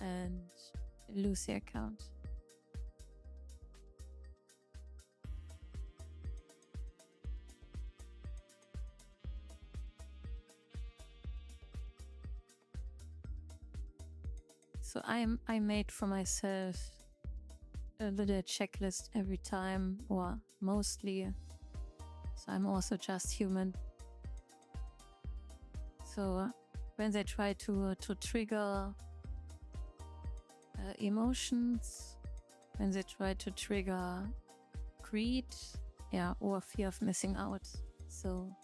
and lose their account. So I made for myself a little checklist every time, or mostly. So I'm also just human. So when they try to trigger emotions, when they try to trigger greed, yeah, or fear of missing out. So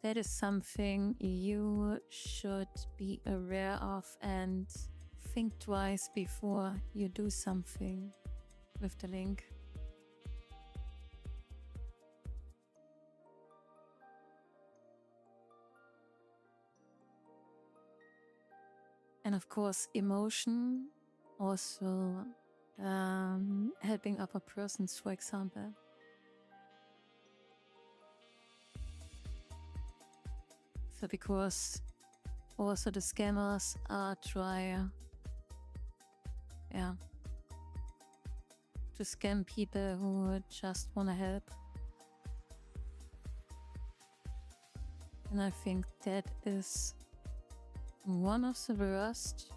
that is something you should be aware of and think twice before you do something with the link. And of course, emotion, also helping other persons, for example. So because also the scammers are trying, to scam people who just want to help. And I think that is one of the worst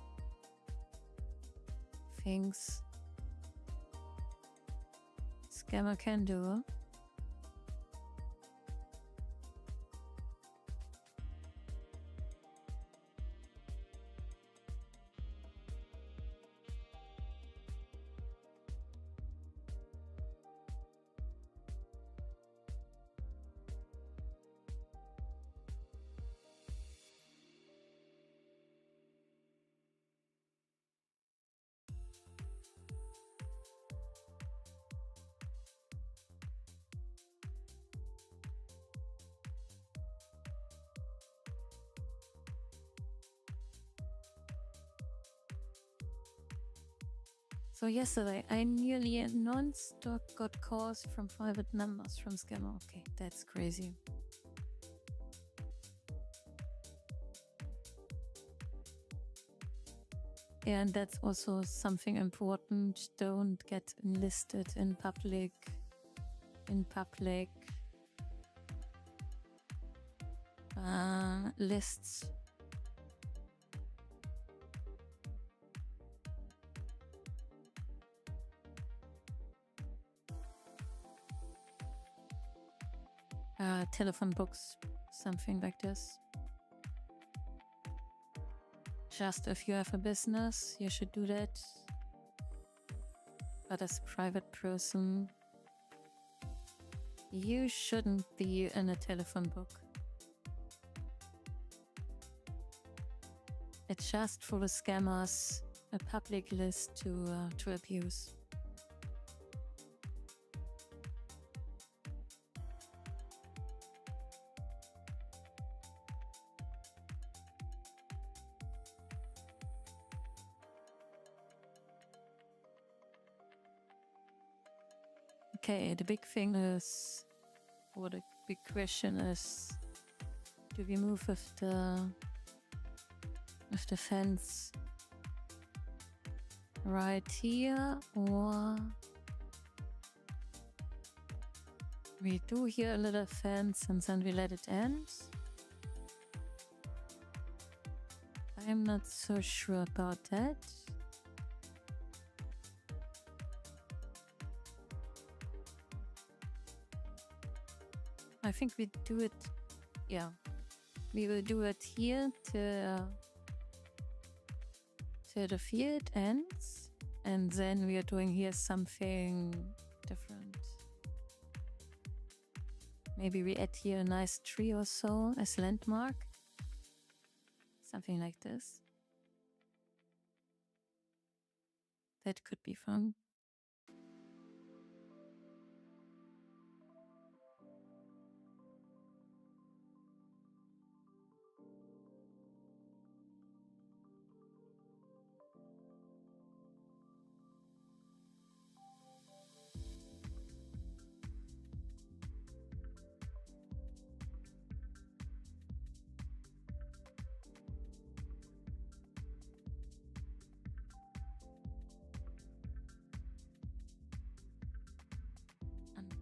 things scammer can do. So yesterday, I nearly non-stop got calls from private numbers from scammer. Okay, that's crazy. And that's also something important. Don't get enlisted in public lists. Telephone books, something like this. Just if you have a business, you should do that. But as a private person, you shouldn't be in a telephone book. It's just for the scammers, a public list to abuse. Okay, the big thing is, or the big question is, do we move with the fence right here, or we do here a little fence and then we let it end? I'm not so sure about that. I think we do it, yeah. We will do it here till the field ends, and then we are doing here something different. Maybe we add here a nice tree or so as landmark. Something like this. That could be fun.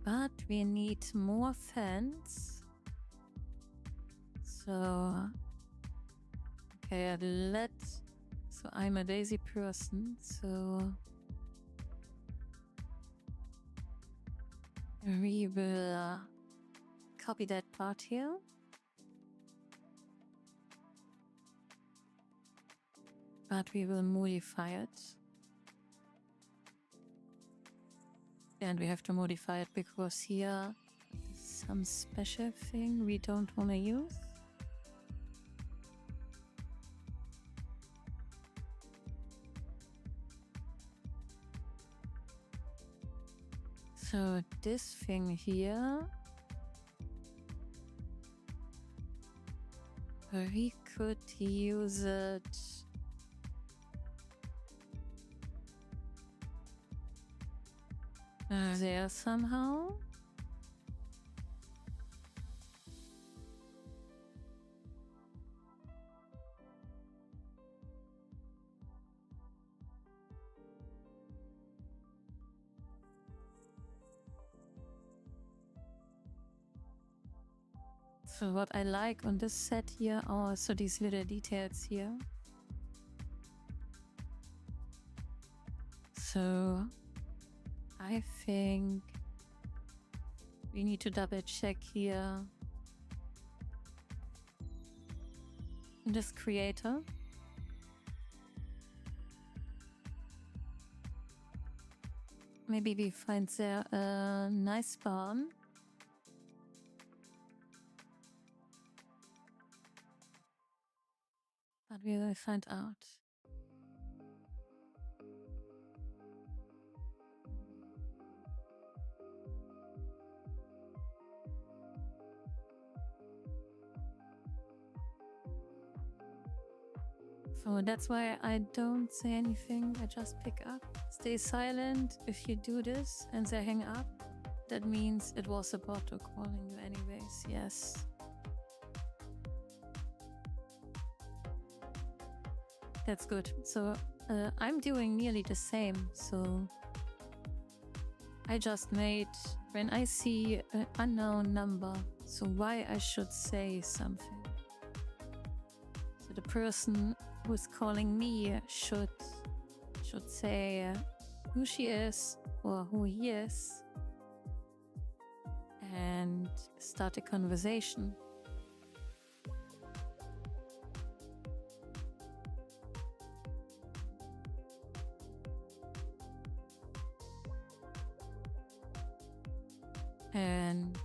But we need more fence. So, okay, so I'm a daisy person, so we will copy that part here. But we will modify it. And we have to modify it because here is some special thing we don't want to use. So this thing here, we could use it there somehow. So what I like on this set here are also these little details here. So I think we need to double check here in this creator. Maybe we find there a nice barn. But we will find out. So that's why I don't say anything, I just pick up. Stay silent if you do this and they hang up. That means it was a bot calling you anyways, yes. That's good. So I'm doing nearly the same. So I just made, when I see an unknown number, so why I should say something. So the person who's calling me should say who she is or who he is and start a conversation. And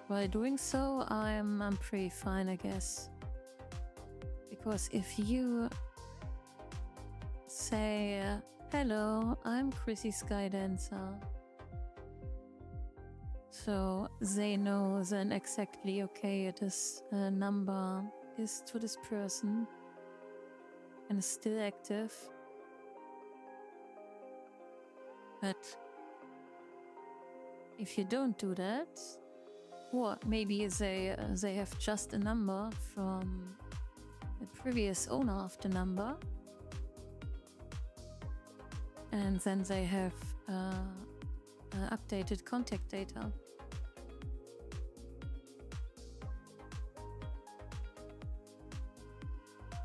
while doing so, I'm pretty fine, I guess. Because if you say, hello, I'm Chrissy Skydancer, so they know then exactly, okay, this number is to this person and is still active. But if you don't do that, or maybe they have just a number from the previous owner of the number, and then they have updated contact data.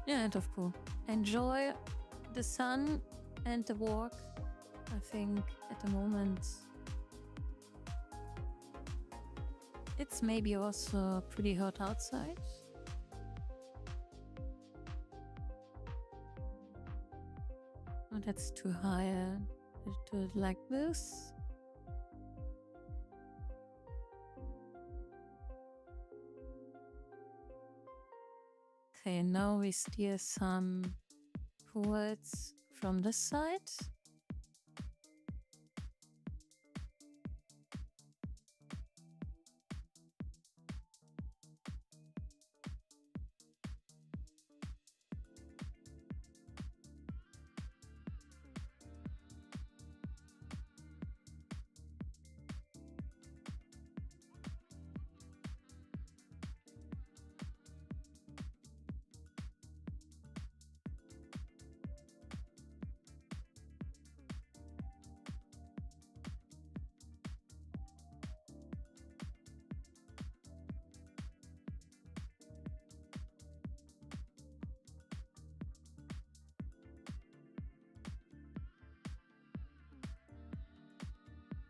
Yeah, and of course, enjoy the sun and the walk. I think at the moment it's maybe also pretty hot outside. Oh, that's too high. do it like this. Okay, now we steer some towards from this side.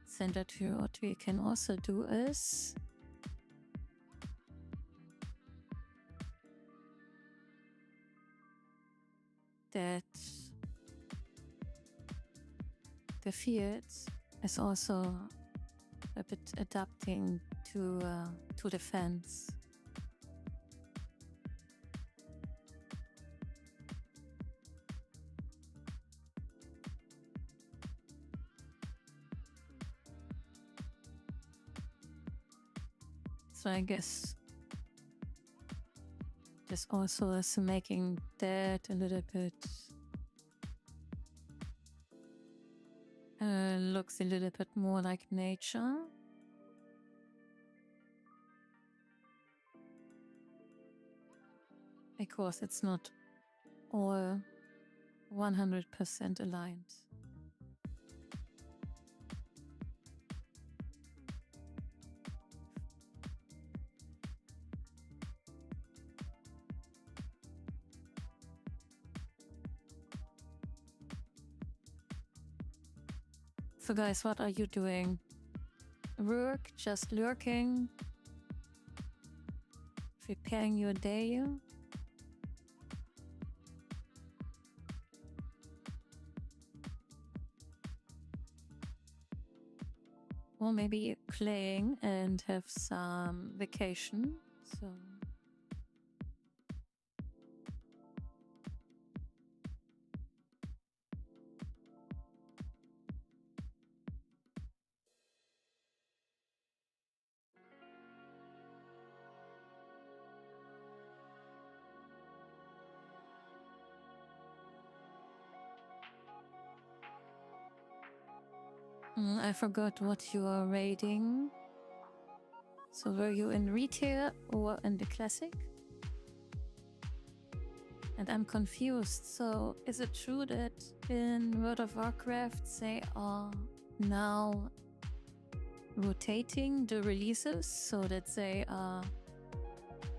Center to what we can also do is that the field is also a bit adapting to the fence. So I guess this also is making that a little bit looks a little bit more like nature. Because it's not all 100% aligned. So guys, what are you doing? Work, just lurking, preparing your day? Or maybe playing and have some vacation. So I forgot what you are rating. So were you in retail or in the classic? And I'm confused. So is it true that in World of Warcraft they are now rotating the releases so that they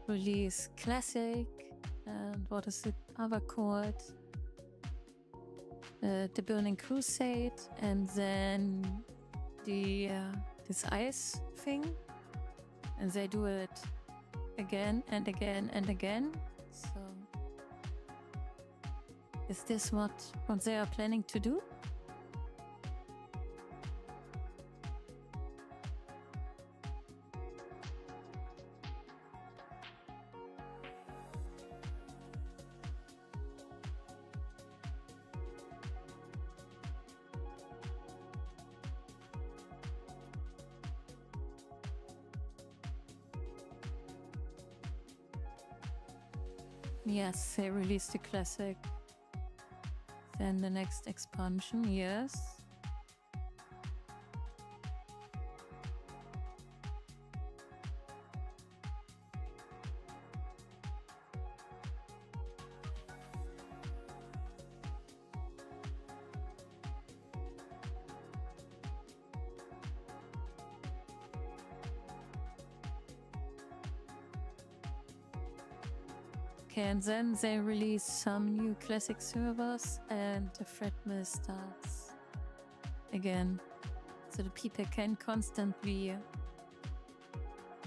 release classic and what is it other called? The Burning Crusade, and then the this ice thing, and they do it again and again and again. So is this what they are planning to do? Yes, they released the classic. Then the next expansion, yes. And then they release some new classic servers and the threat mill starts again. So the people can constantly...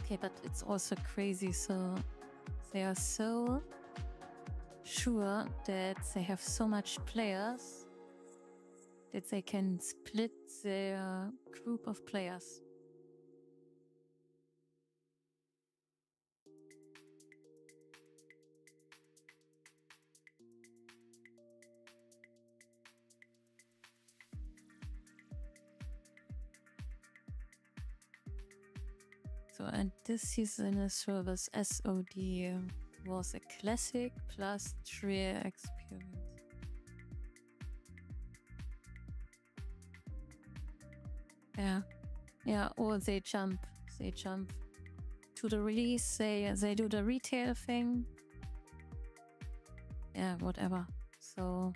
Okay, but it's also crazy. So they are so sure that they have so much players that they can split their group of players. So, and this season service SOD was a classic plus 3 experience. Yeah, or they jump to the release, they do the retail thing. Yeah, whatever. So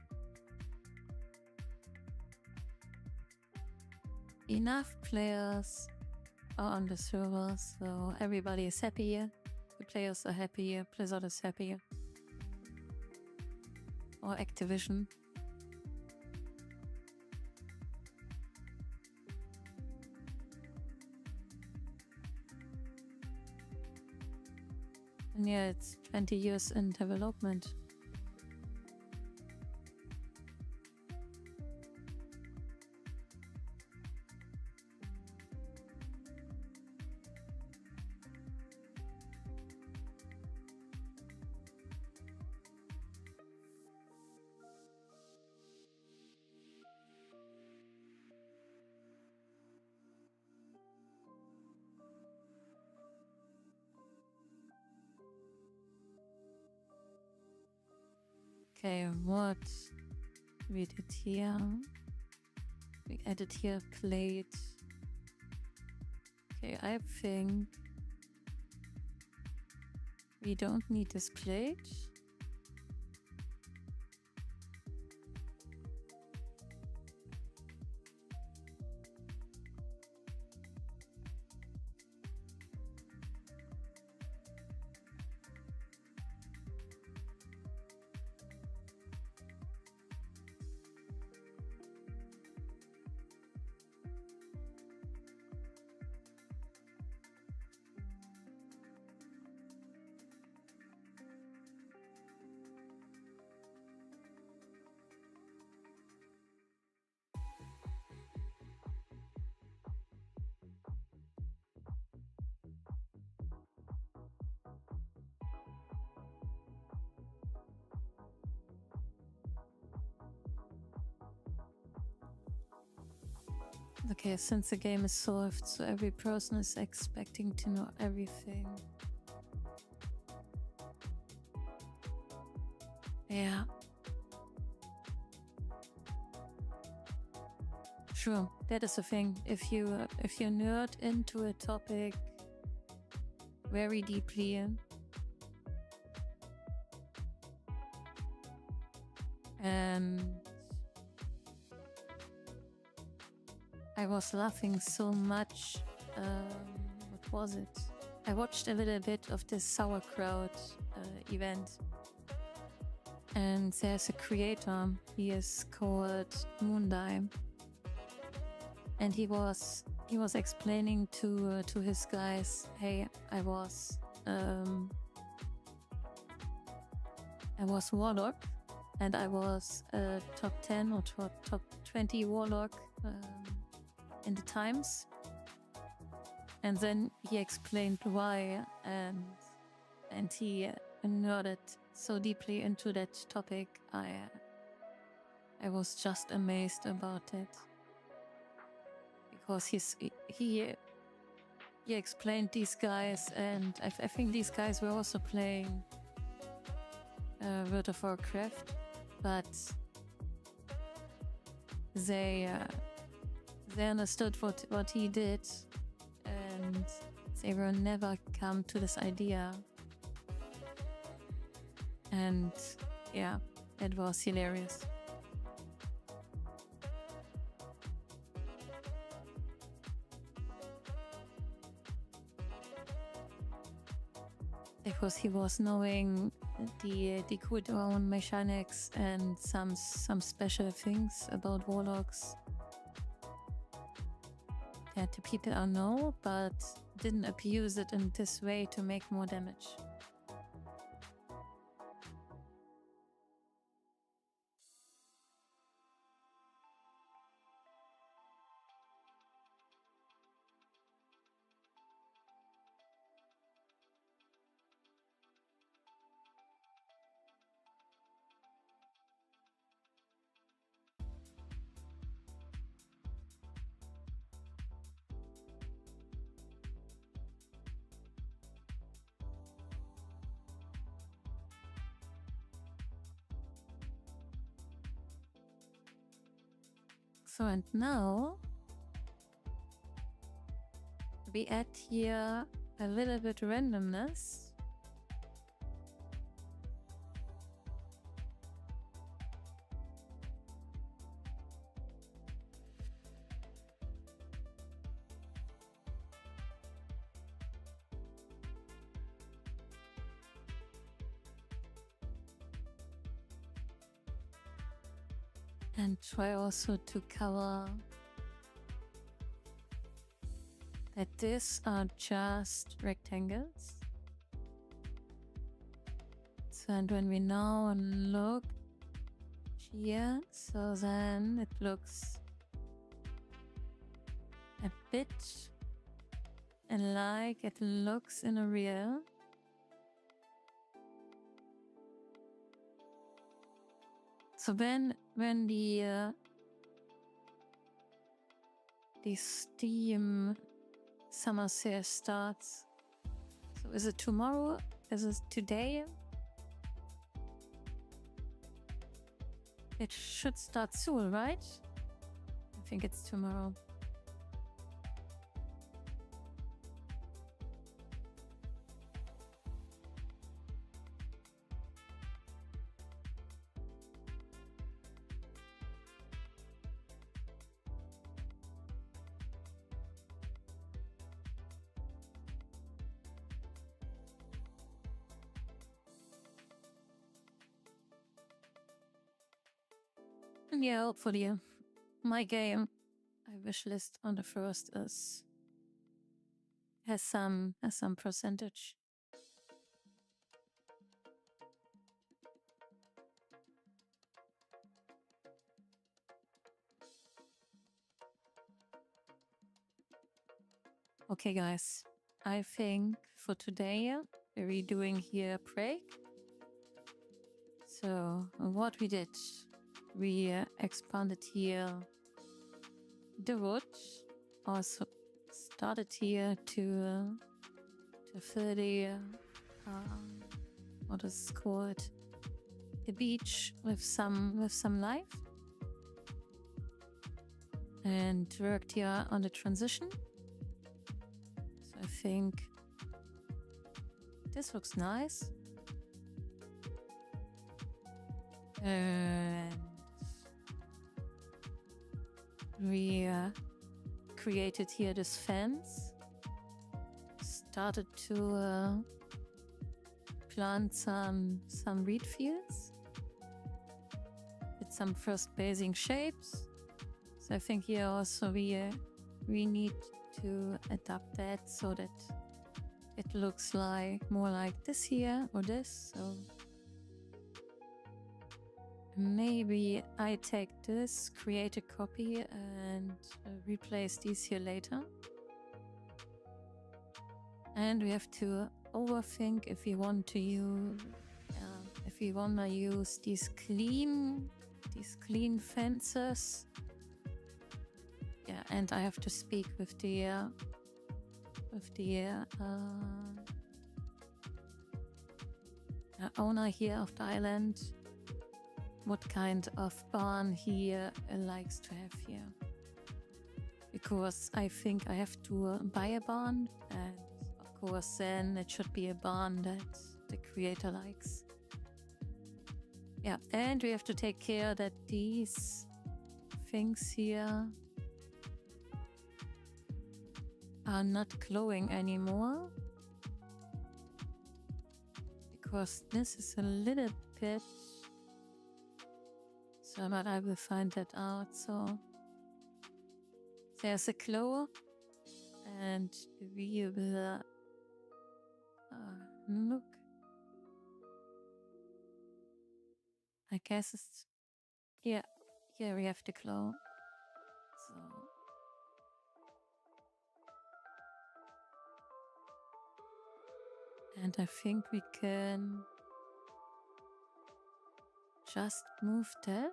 enough players are on the server, so everybody is happy. The players are happy, Blizzard is happy. Or Activision. And yeah, it's 20 years in development. Okay, what we did here, we added here plate. Okay, I think we don't need this plate. Okay, since the game is solved, so every person is expecting to know everything. Yeah. Sure, that is the thing. If you nerd into a topic very deeply, and I was laughing so much. What was it? I watched a little bit of this sauerkraut event, and there's a creator. He is called Moondime, and he was explaining to his guys, hey, I was warlock, and I was top 10 or top 20 warlock in the times. And then he explained why, and he nerded so deeply into that topic. I was just amazed about it, because he explained these guys, and I think these guys were also playing World of Warcraft, but they understood what he did, and they will never come to this idea. And yeah, it was hilarious. Because he was knowing the cooldown mechanics and some special things about warlocks that the people know, but didn't abuse it in this way to make more damage. So, and now we add here a little bit randomness. And try also to cover that these are just rectangles. So, and when we now look here, so then it looks a bit like it looks in a real. So when the Steam summer sale starts, so is it tomorrow? Is it today? It should start soon, right? I think it's tomorrow. Yeah, hopefully. My game, I wish list on the first has some percentage. Okay, guys, I think for today we're doing here a break. So what we did, we expanded here the wood, also started here to fill the what is it called, the beach with some life, and worked here on the transition. So I think this looks nice. And we created here this fence, started to plant some reed fields, did some first basing shapes. So I think here also we need to adapt that so that it looks like more like this here or this. So maybe I take this, create a copy, and replace these here later. And we have to overthink if we want to use, these clean fences. Yeah, and I have to speak with the owner here of the island, what kind of barn he likes to have here. Because I think I have to buy a barn, and of course then it should be a barn that the creator likes. Yeah, and we have to take care that these things here are not glowing anymore. Because this is a little bit... So, but I will find that out. So there's a glow, and we will look. I guess it's here we have the glow. So and I think we can just move that.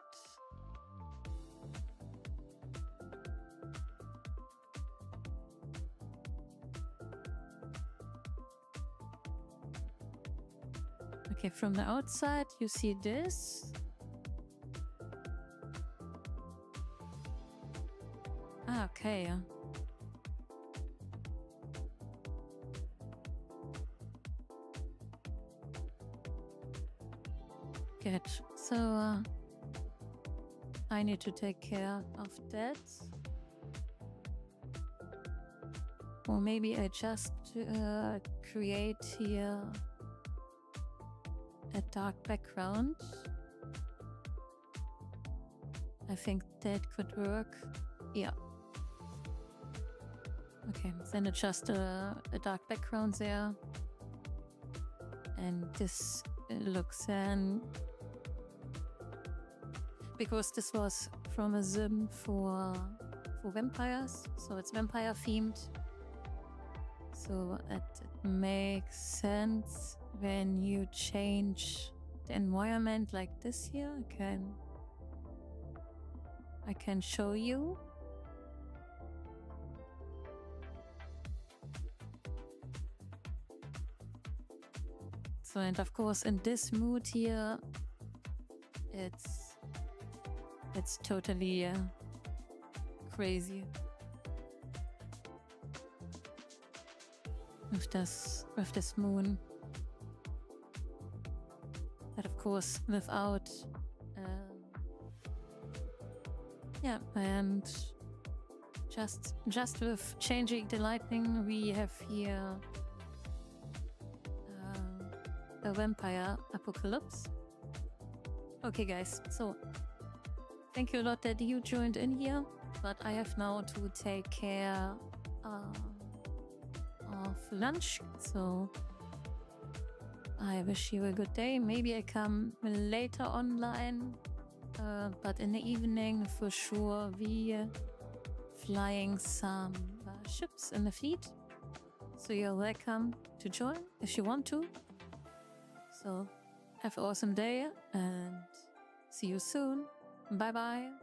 Okay, from the outside you see this. Okay. Good. So I need to take care of that. Or maybe I just create here a dark background. I think that could work. Yeah. Okay, then it's just a dark background there. And this looks then, because this was from a sim for vampires, so it's vampire themed. So it makes sense when you change the environment like this here. I can show you. So, and of course in this mood here, it's totally crazy. With this moon. But of course without yeah, and just with changing the lighting, we have here a vampire apocalypse. Okay guys, so thank you a lot that you joined in here, but I have now to take care of lunch, so I wish you a good day. Maybe I come later online, but in the evening for sure we flying some ships in the fleet, so you're welcome to join if you want to. So have an awesome day and see you soon. Bye bye.